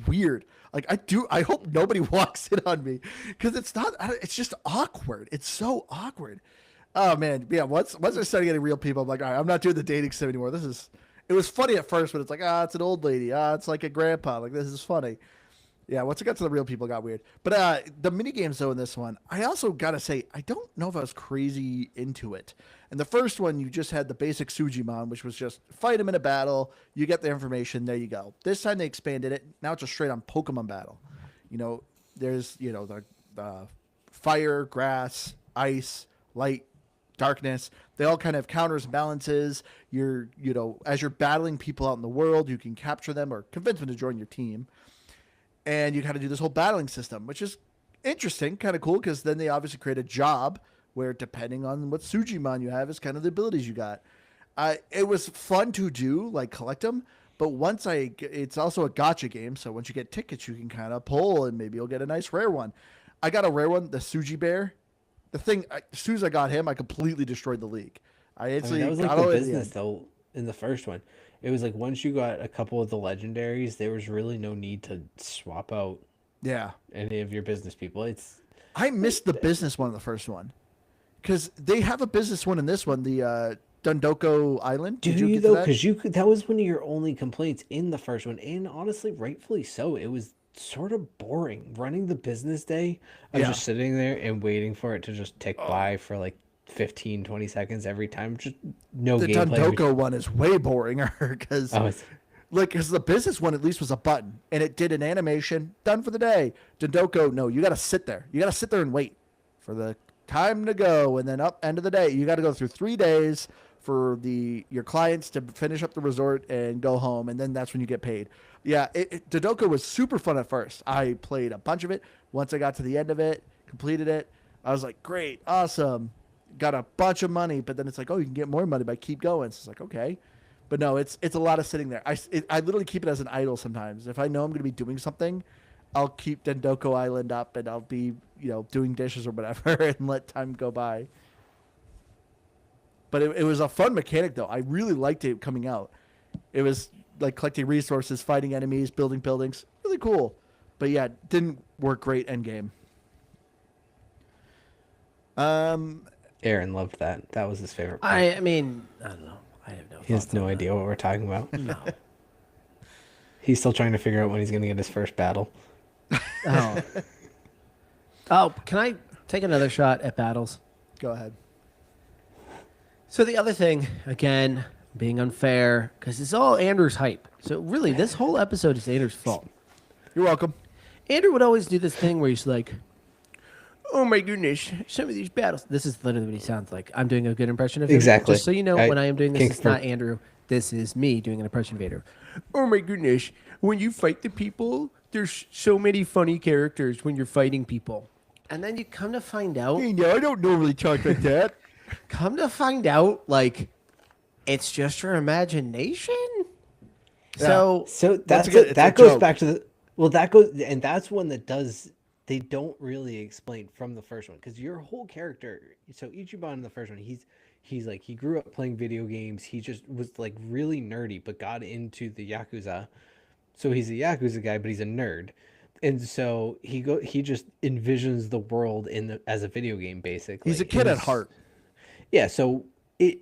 weird. Like I hope nobody walks in on me because it's not. It's just awkward. It's so awkward. Oh man, yeah. Once I started getting real people, I'm like, all right, I'm not doing the dating sim anymore. It was funny at first, but it's like, it's an old lady. It's like a grandpa. Like this is funny. Yeah, once it got to the real people, it got weird. But the mini games though in this one, I also gotta say, I don't know if I was crazy into it. And the first one, you just had the basic Sujimon, which was just fight him in a battle. You get the information, there you go. This time they expanded it. Now it's a straight on Pokemon battle. There's the fire, grass, ice, light, darkness. They all kind of have counters and balances. As you're battling people out in the world, you can capture them or convince them to join your team. And you kind of do this whole battling system, which is interesting, kind of cool, because then they obviously create a job where depending on what Sujimon you have is kind of the abilities you got. It was fun to do, like collect them, But it's also a gotcha game. So once you get tickets, you can kind of pull and maybe you'll get a nice rare one. I got a rare one, the Suji Bear. As soon as I got him, I completely destroyed the league. I I mean, instantly that was like got the all the way to business end. though in the first one. It was like once you got a couple of the legendaries, there was really no need to swap out Yeah. any of your business people. I missed the business one in the first one. Because they have a business one in this one, the Dundoko Island. Do Did you you get to though? that? Because you could. That was one of your only complaints in the first one, and honestly, rightfully so. It was sort of boring running the business day of Yeah. just sitting there and waiting for it to just tick by for like 15, 20 seconds every time. Just no The gameplay. Dundoko one is way boringer because Oh, it's, because the business one at least was a button and it did an animation done for the day. Dondoko, no, you got to sit there. You got to sit there and wait for the time to go, and then up end of the day, you got to go through 3 days for your clients to finish up the resort and go home, and then that's when you get paid. Yeah, Dondoko was super fun at first. I played a bunch of it. Once I got to the end of it, completed it, I was like, great, awesome, got a bunch of money. But then it's like, oh, you can get more money by keep going. So it's like, okay. But no, it's a lot of sitting there. I literally keep it as an idle sometimes. If I know I'm going to be doing something, I'll keep Dendoko Island up and I'll be doing dishes or whatever and let time go by. But it was a fun mechanic though. I really liked it coming out. It was like collecting resources, fighting enemies, building buildings. Really cool. But yeah, it didn't work great end game. Aaron loved that. That was his favorite part. I mean, I don't know. I have no. He has thoughts no on that. idea what we're talking about. No. He's still trying to figure out when he's going to get his first battle. Oh. Oh, can I take another shot at battles? Go ahead. So the other thing, again, being unfair, because it's all Andrew's hype. So really, this whole episode is Andrew's fault. You're welcome. Andrew would always do this thing where he's like, "Oh my goodness, some of these battles." This is literally what he sounds like. I'm doing a good impression of him. Exactly. Just so you know, I when I am doing this, can it's not confirm. Andrew. This is me doing an impression of Andrew. Oh my goodness, when you fight the people, there's so many funny characters when you're fighting people. And then you come to find out, I don't normally talk like that. like, it's just your imagination. Yeah. So So that's again, it's that a goes joke. back to the that goes, and that's one that does, they don't really explain from the first one, because your whole character, so Ichiban in the first one, he's like, he grew up playing video games, he just was like really nerdy but got into the Yakuza. So he's a Yakuza guy, but he's a nerd. And so he just envisions the world as a video game, basically. He's a kid at heart. Yeah, so they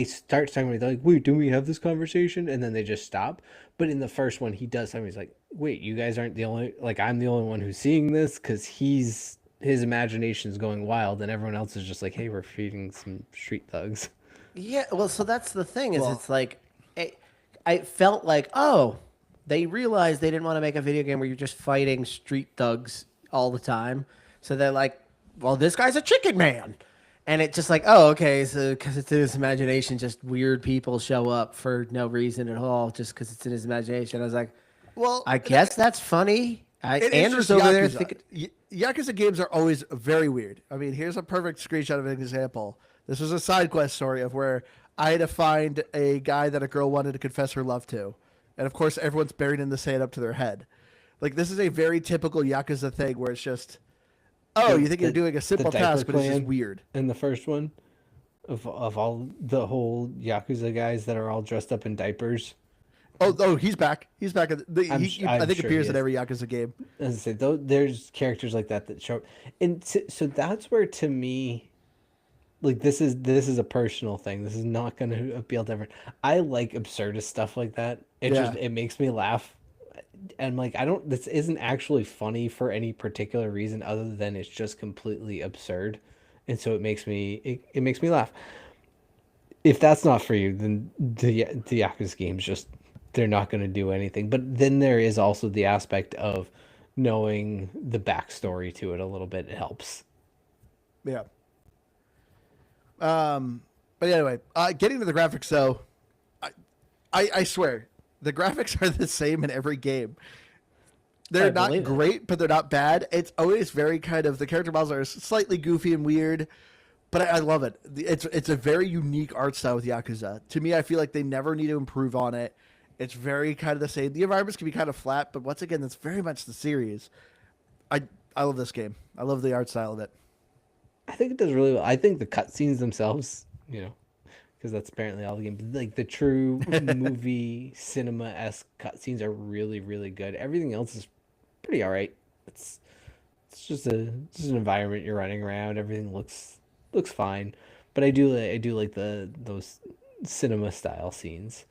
start talking about, they're like, wait, do we have this conversation? And then they just stop. But in the first one, he does something. He's like, wait, you guys aren't the only, like, I'm the only one who's seeing this, because his imagination is going wild, and everyone else is just like, hey, we're feeding some street thugs. yeah, well, so that's the thing is, Well- it's like, I felt like, oh, they realized they didn't want to make a video game where you're just fighting street thugs all the time. So they're like, well, this guy's a chicken man. And it's just like, oh, okay. So because it's in his imagination, just weird people show up for no reason at all, just because it's in his imagination. I was like, Well, I guess that's funny. It's Andrew's just over there Yakuza. thinking, Yakuza games are always very weird. I mean, here's a perfect screenshot of an example. This was a side quest story of where I had to find a guy that a girl wanted to confess her love to. And of course, everyone's buried in the sand up to their head. Like, this is a very typical Yakuza thing where it's just, oh, you think you're doing a simple diaper task, but it's just clan weird. In the first one, of all the whole Yakuza guys that are all dressed up in diapers. Oh, he's back. He's back. I I'm think sure appears he in is. every Yakuza game. As I say, there's characters like that show up, and so that's where, to me, like, this is a personal thing. This is not going to appeal to everyone. I like absurdist stuff like that. It makes me laugh, and like, this isn't actually funny for any particular reason other than it's just completely absurd, and so it makes me laugh. If that's not for you, then the Yakuza games just, they're not going to do anything. But then there is also the aspect of knowing the backstory to it a little bit. It helps. Yeah. But anyway, getting to the graphics though, I swear the graphics are the same in every game. They're I not believe it. great, but they're not bad. It's always very kind of, the character models are slightly goofy and weird, but I love it. It's a very unique art style with Yakuza. To me, I feel like they never need to improve on it. It's very kind of the same. The environments can be kind of flat, but once again, it's very much the series. I love this game. I love the art style of it. I think it does really well. I think the cutscenes themselves, because that's apparently all the game. Like the true movie cinema-esque cutscenes are really, really good. Everything else is pretty all right. It's just an environment you're running around. Everything looks fine, but I do like those cinema style scenes.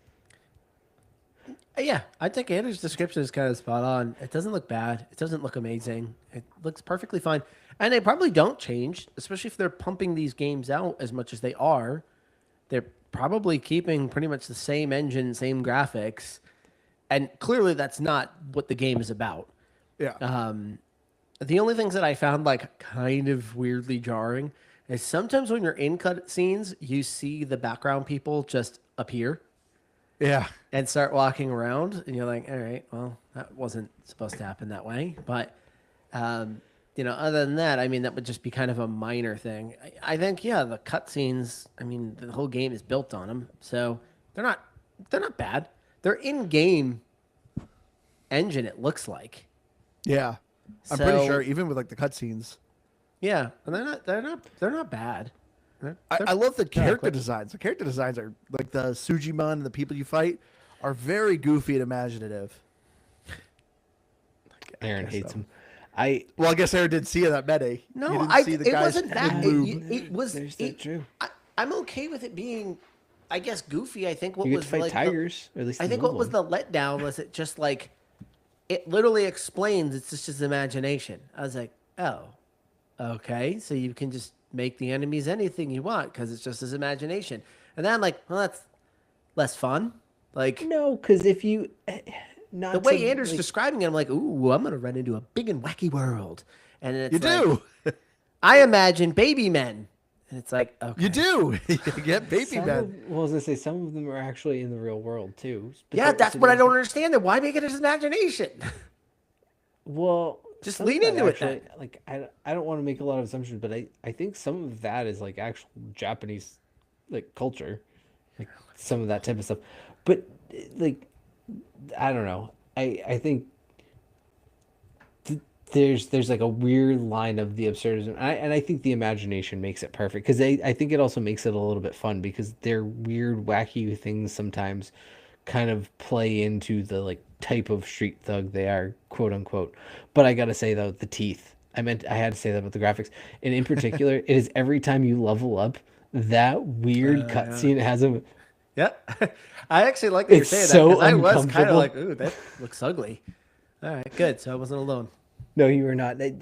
Yeah, I think Andrew's description is kind of spot on. It doesn't look bad. It doesn't look amazing. It looks perfectly fine. And they probably don't change, especially if they're pumping these games out as much as they are. They're probably keeping pretty much the same engine, same graphics. And clearly that's not what the game is about. Yeah. The only things that I found like kind of weirdly jarring is sometimes when you're in cut scenes, you see the background people just appear Yeah. and start walking around, and you're like, all right, well, that wasn't supposed to happen that way. But, other than that, I mean, that would just be kind of a minor thing. I think, yeah, the cutscenes, I mean, the whole game is built on them, so they're not bad. They're in-game engine, it looks like. Yeah. I'm So- pretty sure, even with like the cutscenes. Yeah, and they're not bad. I love the character quick. designs. The character designs are like the Sujimon and the people you fight are very goofy and imaginative. Aaron guess hates so. him. Well, I guess Aaron didn't see that meta. No, You didn't see the it guys wasn't that. move. It was. There's that true. I'm okay with it being, I guess, goofy. I think what You get was to fight like tigers, or at least I the think little what was one. the letdown was it just like, it literally explains it's just his imagination. I was like, oh, okay, so you can just make the enemies anything you want because it's just his imagination. And then I'm like, well, that's less fun. Like No, because if you not the way to, Andrew's like, describing it, I'm like, ooh, I'm gonna run into a big and wacky world. And then it's You like, do. I imagine baby men. And it's like, okay. You do. You get baby some men. of- well, I was gonna say some of them are actually in the real world too. but Yeah, they're- that's so what I they're- don't understand. Then why make it his imagination? Well, Just some of lean that into it then. actually, like I don't want to make a lot of assumptions, but I think some of that is like actual Japanese like culture, like some of that type of stuff. But like I don't know. I think there's like a weird line of the absurdism, and I think the imagination makes it perfect because I think it also makes it a little bit fun because their weird wacky things sometimes kind of play into the like type of street thug they are, quote unquote. But I gotta say though, the teeth. I had to say that about the graphics, and in particular, it is every time you level up, that weird cutscene has a. Yeah. I actually like that you're It's saying so that because I was kind of uncomfortable. like, ooh, that looks ugly. All right, good. So I wasn't alone. No, you are not. In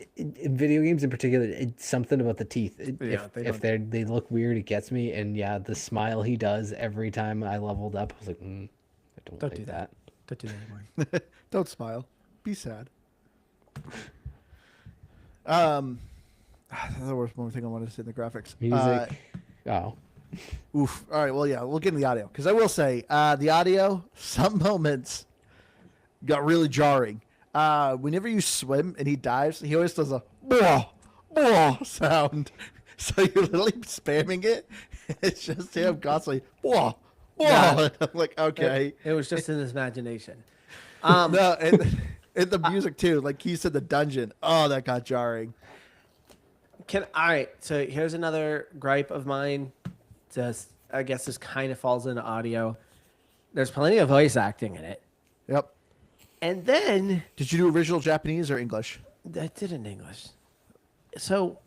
video games in particular, it's something about the teeth. Yeah, If they look weird, it gets me. And yeah, the smile he does every time I leveled up, I was like, I don't like do that. Don't do that anymore. Don't smile. Be sad. There was one thing I wanted to say in the graphics. Music. Oh, Oof. All right. Well, yeah, we'll get into the audio because I will say the audio. Some moments got really jarring. Whenever you swim and he dives, he always does a "blah, blah" sound. So you're literally spamming it. It's just him constantly "blah, blah." I'm like, okay. It was just in his imagination. No, and the music too. Like he said, the dungeon. Oh, that got jarring. All right. So here's another gripe of mine. Just I guess this kind of falls into audio. There's plenty of voice acting in it, Yep. and then Did you do original Japanese or English? I did in English. So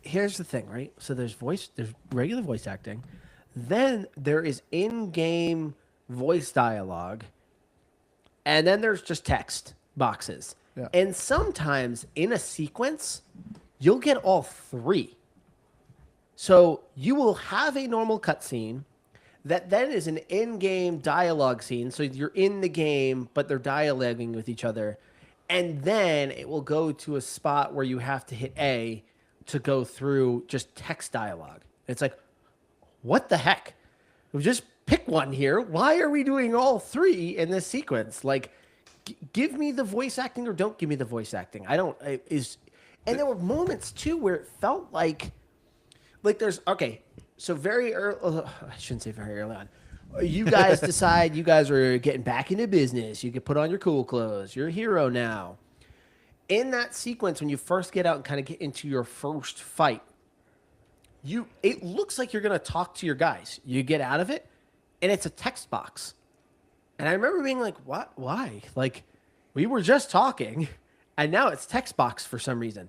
here's the thing, right? So there's regular voice acting, then there is in-game voice dialogue, and then there's just text boxes. Yeah. And sometimes in a sequence, you'll get all three. So you will have a normal cutscene that then is an in-game dialogue scene. So you're in the game, but they're dialoguing with each other. And then it will go to a spot where you have to hit A to go through just text dialogue. It's like, what the heck? Just pick one here. Why are we doing all three in this sequence? Like, give me the voice acting or don't give me the voice acting. And there were moments too where it felt like like there's okay. So very early, I shouldn't say very early on. You guys decide you guys are getting back into business. You can put on your cool clothes. You're a hero now. In that sequence, when you first get out and kind of get into your first fight, it looks like you're gonna talk to your guys. You get out of it, and it's a text box. And I remember being like, "What? Why? Like, we were just talking, and now it's text box for some reason."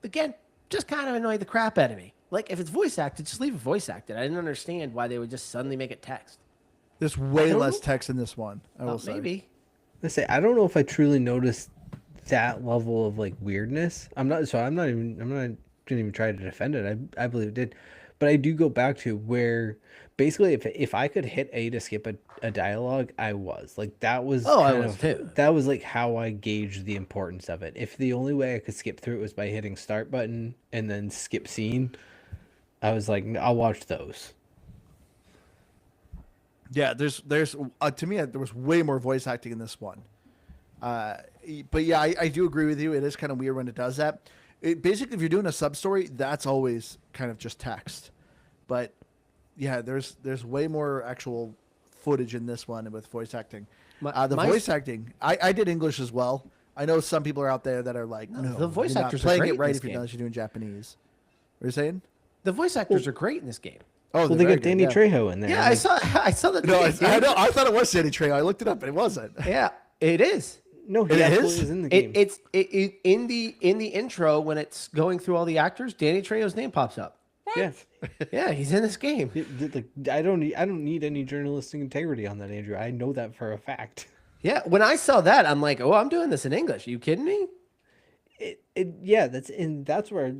Again, just kind of annoyed the crap out of me. Like, if it's voice acted, just leave it voice acted. I didn't understand why they would just suddenly make it text. There's way don't less know. text in this one. I will say. Maybe. Let's say I don't know if I truly noticed that level of like weirdness. I'm not gonna even try to defend it. I believe it did. But I do go back to where basically if I could hit A to skip a dialogue, I was. Like that was Oh, I kind was of too. that was like how I gauged the importance of it. If the only way I could skip through it was by hitting start button and then skip scene, I was like, I'll watch those. Yeah, there's to me there was way more voice acting in this one. But yeah, I do agree with you. It is kind of weird when it does that. Basically, if you're doing a sub story, that's always kind of just text. But yeah, there's way more actual footage in this one with voice acting. The voice acting, I did English as well. I know some people are out there that are like, no, the voice you're not actors are playing great it in right this if you're game. not you're doing Japanese. What are you saying? The voice actors are great in this game. Oh, Well, they're they very got good, Danny yeah. Trejo in there. Yeah, like, I saw the No, tweet, I dude. know. I thought it was Danny Trejo. I looked it up, but it wasn't. Yeah, it is. no, he It absolutely is? is in the game. It's in the intro when it's going through all the actors. Danny Trejo's name pops up. Yeah. Yeah, he's in this game. Like, I don't need any journalistic integrity on that, Andrew. I know that for a fact. Yeah, when I saw that, I'm like, oh, I'm doing this in English. Are you kidding me? Yeah, that's where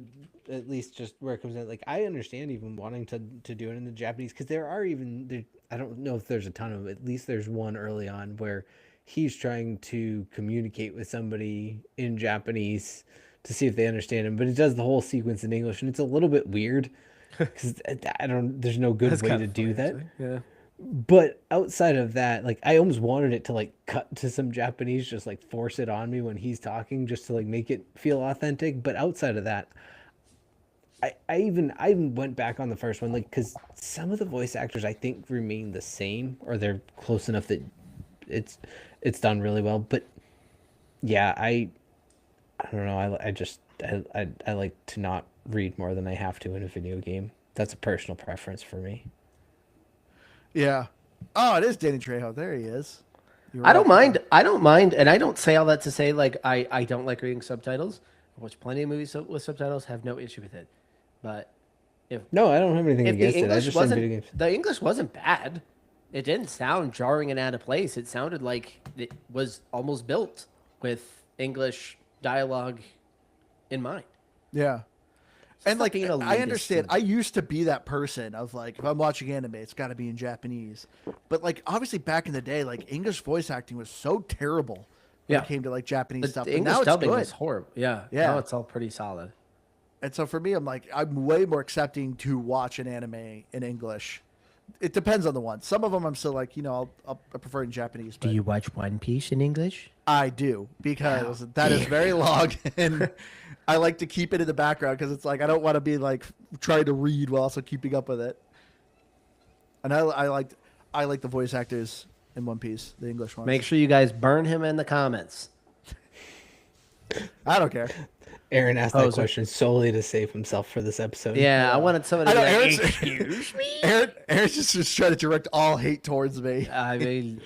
at least just where it comes in. Like I understand even wanting to do it in the Japanese because there are I don't know if there's a ton of, at least there's one early on where he's trying to communicate with somebody in Japanese to see if they understand him, but it does the whole sequence in English and it's a little bit weird because there's no good way to do that. Yeah. But outside of that, like I almost wanted it to like cut to some Japanese, just like force it on me when he's talking, just to like make it feel authentic. But outside of that, I even went back on the first one, like because some of the voice actors I think remain the same, or they're close enough that it's done really well. But yeah, I don't know. I like to not read more than I have to in a video game. That's a personal preference for me. Yeah. Oh, it is Danny Trejo. There he is. You're I don't right. mind. I don't mind, and I don't say all that to say like I don't like reading subtitles. I watch plenty of movies with subtitles. Have no issue with it. But No, I don't have anything if the against it. I English just in video games. wasn't the English wasn't bad. It didn't sound jarring and out of place. It sounded like it was almost built with English dialogue in mind. Yeah. And not like being I elitist understand, and- I used to be that person of like if I'm watching anime, it's got to be in Japanese. But like obviously back in the day, like English voice acting was so terrible when Yeah. it came to like Japanese stuff. The But English now it's dubbing good. was horrible. Yeah. Yeah. Now it's all pretty solid. And so for me, I'm like I'm way more accepting to watch an anime in English. It depends on the one. Some of them I'm still like, I prefer in Japanese. But Do you watch One Piece in English? I do because that is very long and I like to keep it in the background because it's like I don't want to be like trying to read while also keeping up with it. And I like the voice actors in One Piece, the English ones. Make sure you guys burn him in the comments. I don't care. Aaron asked that Poser. question solely to save himself for this episode. Yeah, I wanted someone to I be know, like, Aaron's- excuse me? Aaron's just trying to direct all hate towards me. I mean,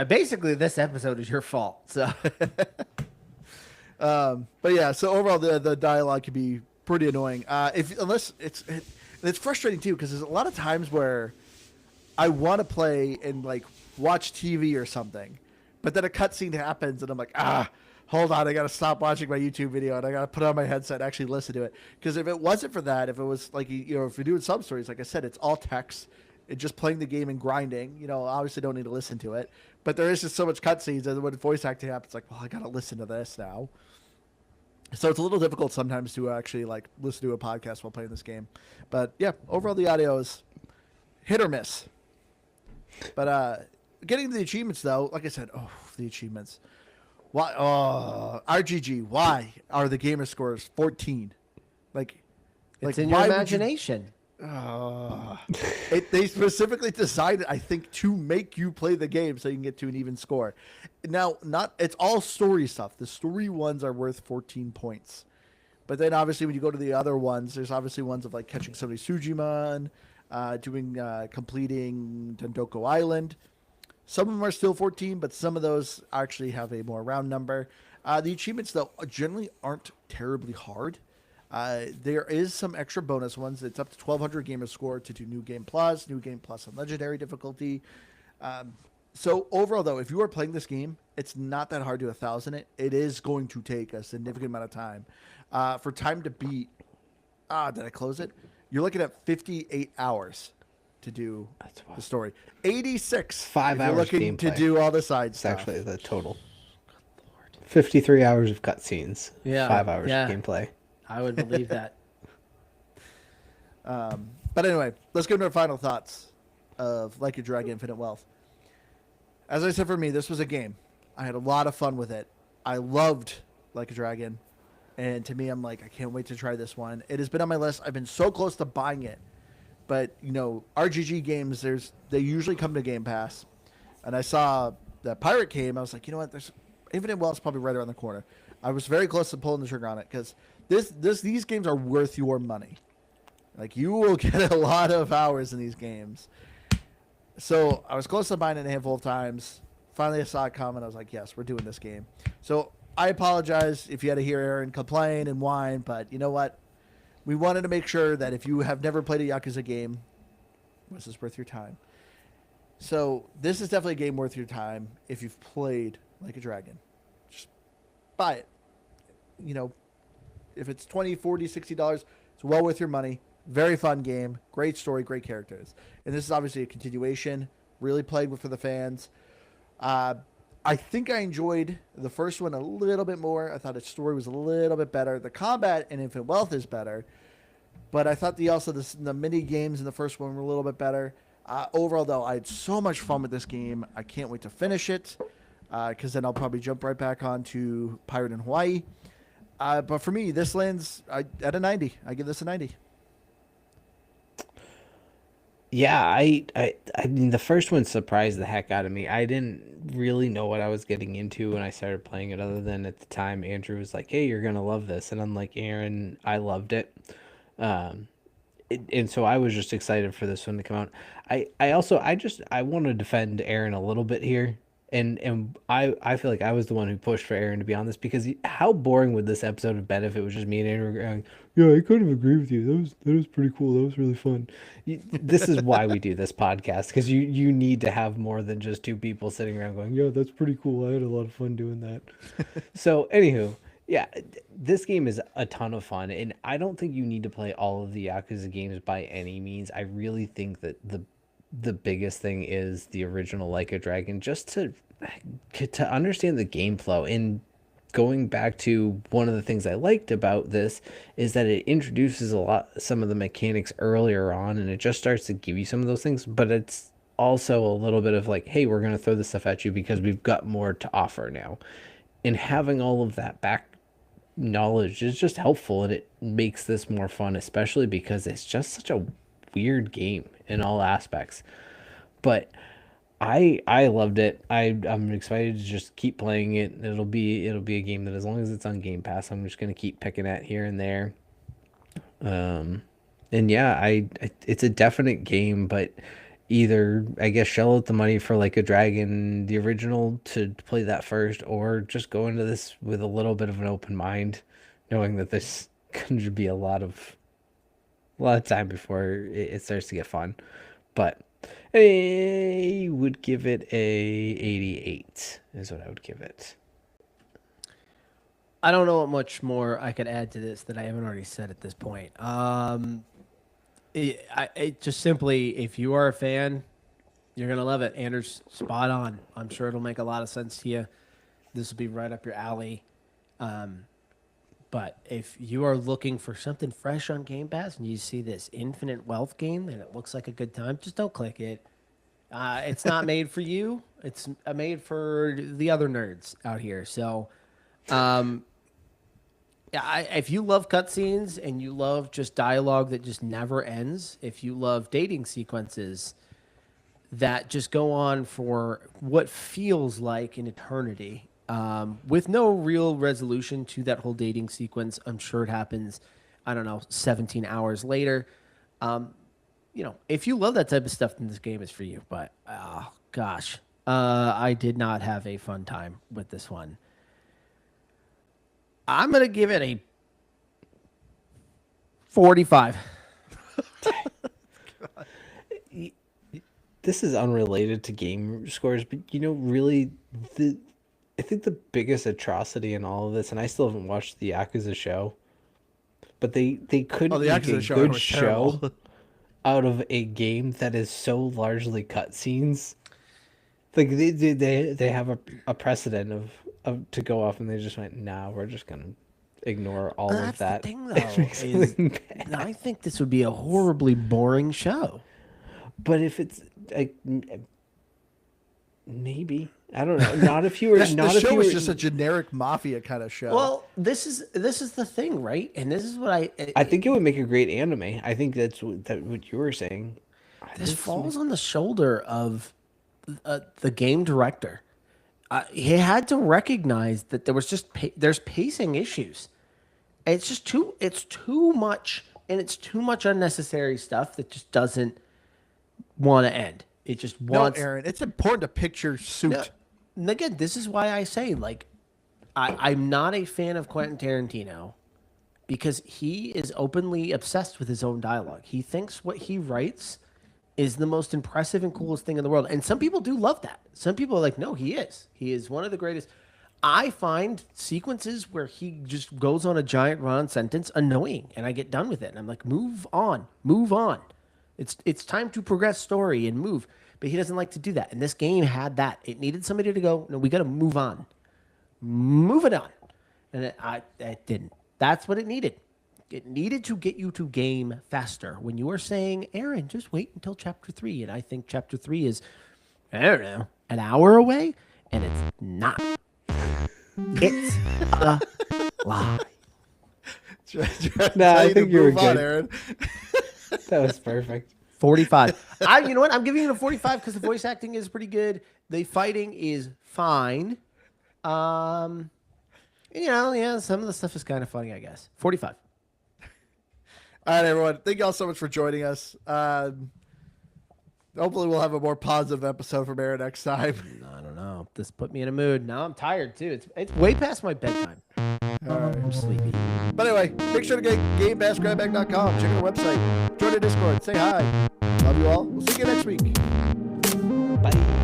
basically, this episode is your fault. So, But yeah, so overall the dialogue can be pretty annoying. Unless it's frustrating too because there's a lot of times where I want to play and like watch TV or something, but then a cutscene happens and I'm like, hold on, I gotta stop watching my YouTube video and I gotta put on my headset and actually listen to it. Because if it wasn't for that, if it was like if you're doing sub stories, like I said, it's all text. It's just playing the game and grinding. Obviously don't need to listen to it, but there is just so much cutscenes and when voice acting happens, like, well, I gotta listen to this now. So it's a little difficult sometimes to actually like listen to a podcast while playing this game. But yeah, overall the audio is hit or miss. But getting to the achievements though, like I said, the achievements. Why RGG, why are the gamer scores 14? Like It's Like, in your why would you- imagination. They specifically decided, I think, to make you play the game so you can get to an even score. Now, it's all story stuff. The story ones are worth 14 points. But then obviously when you go to the other ones, there's obviously ones of like catching somebody Sujimon, completing Tondoko Island. Some of them are still 14, but some of those actually have a more round number. The achievements, though, generally aren't terribly hard. There is some extra bonus ones. It's up to 1,200 gamer score to do New Game Plus on Legendary difficulty. So overall, though, if you are playing this game, it's not that hard to 1,000 it. It is going to take a significant amount of time. For time to beat, did I close it? You're looking at 58 hours to do the story. 86. 5 if you're hours looking to gameplay. do all the side It's stuff. actually the total. 53 hours of cutscenes. Yeah, 5 hours yeah. of gameplay. I would believe that. But anyway, let's get into our final thoughts of Like a Dragon Infinite Wealth. As I said, for me, this was a game. I had a lot of fun with it. I loved Like a Dragon. And to me, I'm like, I can't wait to try this one. It has been on my list. I've been so close to buying it. But, RGG games, they usually come to Game Pass. And I saw that Pirate came. I was like, you know what? There's Infinite Wealth's probably right around the corner. I was very close to pulling the trigger on it because these games are worth your money. Like, you will get a lot of hours in these games. So I was close to buying it a handful of times. Finally, I saw it come, and I was like, yes, we're doing this game. So I apologize if you had to hear Aaron complain and whine, but you know what? We wanted to make sure that if you have never played a Yakuza game, this is worth your time. So this is definitely a game worth your time if you've played Like a Dragon. Just buy it. If it's $20, $40, $60, it's well worth your money. Very fun game. Great story, great characters. And this is obviously a continuation. Really played for the fans. I think I enjoyed the first one a little bit more. I thought its story was a little bit better. The combat in Infinite Wealth is better. But I thought the mini games in the first one were a little bit better. Overall, though, I had so much fun with this game. I can't wait to finish it. Because then I'll probably jump right back onto Pirate in Hawaii. But for me, this lands at a 90. I give this a 90. Yeah, I mean, the first one surprised the heck out of me. I didn't really know what I was getting into when I started playing it, other than at the time Andrew was like, "Hey, you're gonna love this," and I'm like, "Aaron, I loved it." And so I was just excited for this one to come out. I want to defend Aaron a little bit here. And I feel like I was the one who pushed for Aaron to be on this, because how boring would this episode have been if it was just me and Aaron going, "Yeah, I kind of agree with you. That was pretty cool. That was really fun." This is why we do this podcast, because you need to have more than just two people sitting around going, "Yeah, that's pretty cool. I had a lot of fun doing that." So anywho, yeah, this game is a ton of fun, and I don't think you need to play all of the Yakuza games by any means. I really think that the biggest thing is the original Like a Dragon, just to understand the game flow. And going back to one of the things I liked about this is that it introduces some of the mechanics earlier on, and it just starts to give you some of those things, but it's also a little bit of like, hey, we're going to throw this stuff at you because we've got more to offer now. And having all of that back knowledge is just helpful, and it makes this more fun, especially because it's just such a weird game in all aspects. But I loved it. I'm excited to just keep playing it. It'll be a game that, as long as it's on Game Pass, I'm just gonna keep picking at here and there. And yeah, it's a definite game, but either, I guess, shell out the money for Like a Dragon, the original, to play that first, or just go into this with a little bit of an open mind, knowing that this could be a lot of time before it starts to get fun. But I would give it a 88 is what I would give it. I don't know what much more I could add to this that I haven't already said at this point. It just simply, if you are a fan, you're going to love it. Anders, spot on. I'm sure it'll make a lot of sense to you. This will be right up your alley. But if you are looking for something fresh on Game Pass and you see this Infinite Wealth game and it looks like a good time, just don't click it. It's not made for you. It's made for the other nerds out here. So Yeah, if you love cutscenes and you love just dialogue that just never ends, if you love dating sequences that just go on for what feels like an eternity, with no real resolution to that whole dating sequence, I'm sure it happens, I don't know, 17 hours later. If you love that type of stuff, then this game is for you. But, oh, gosh, I did not have a fun time with this one. I'm going to give it a 45. This is unrelated to game scores, but really, I think the biggest atrocity in all of this, and I still haven't watched the Yakuza show, but they couldn't the make Yakuza a show good was show terrible. out of a game that is so largely cutscenes. Like they have a precedent of to go off, and they just went, nah, we're just gonna ignore all of That's that. the thing, and though, make something bad. I think this would be a horribly boring show. But if it's like maybe, I don't know. Not if you were not The if show you was were just a generic mafia kind of show. Well, this is the thing, right? And this is what I think it would make a great anime. I think that's what you were saying. this falls on the shoulder of the game director. He had to recognize that there was just there's pacing issues. It's just too much, and it's too much unnecessary stuff that just doesn't want to end. It just no, wants. Aaron, it's important to picture suit. No, and again, this is why I say, like, I'm not a fan of Quentin Tarantino because he is openly obsessed with his own dialogue. He thinks what he writes is the most impressive and coolest thing in the world. And some people do love that. Some people are like, no, he is. He is one of the greatest. I find sequences where he just goes on a giant run sentence annoying, and I get done with it. And I'm like, move on, move on. It's time to progress story and move. But he doesn't like to do that. And this game had that. It needed somebody to go, no, we got to move on. Move it on. And it didn't. That's what it needed. It needed to get you to game faster. When you are saying, Aaron, just wait until chapter 3. And I think chapter 3 is, I don't know, an hour away. And it's not. It's a lie. No, I think you were Move on, good. Aaron. That was perfect. 45. You know what? I'm giving it a 45 because the voice acting is pretty good. The fighting is fine. Yeah, some of the stuff is kind of funny, I guess. 45. All right, everyone. Thank you all so much for joining us. Hopefully, we'll have a more positive episode from Aaron next time. I don't know. This put me in a mood. Now I'm tired too. It's way past my bedtime. I'm sleepy. But anyway, make sure to get GamePassGrabBag.com. Check out our website. Join the Discord. Say hi. Love you all. We'll see you next week. Bye.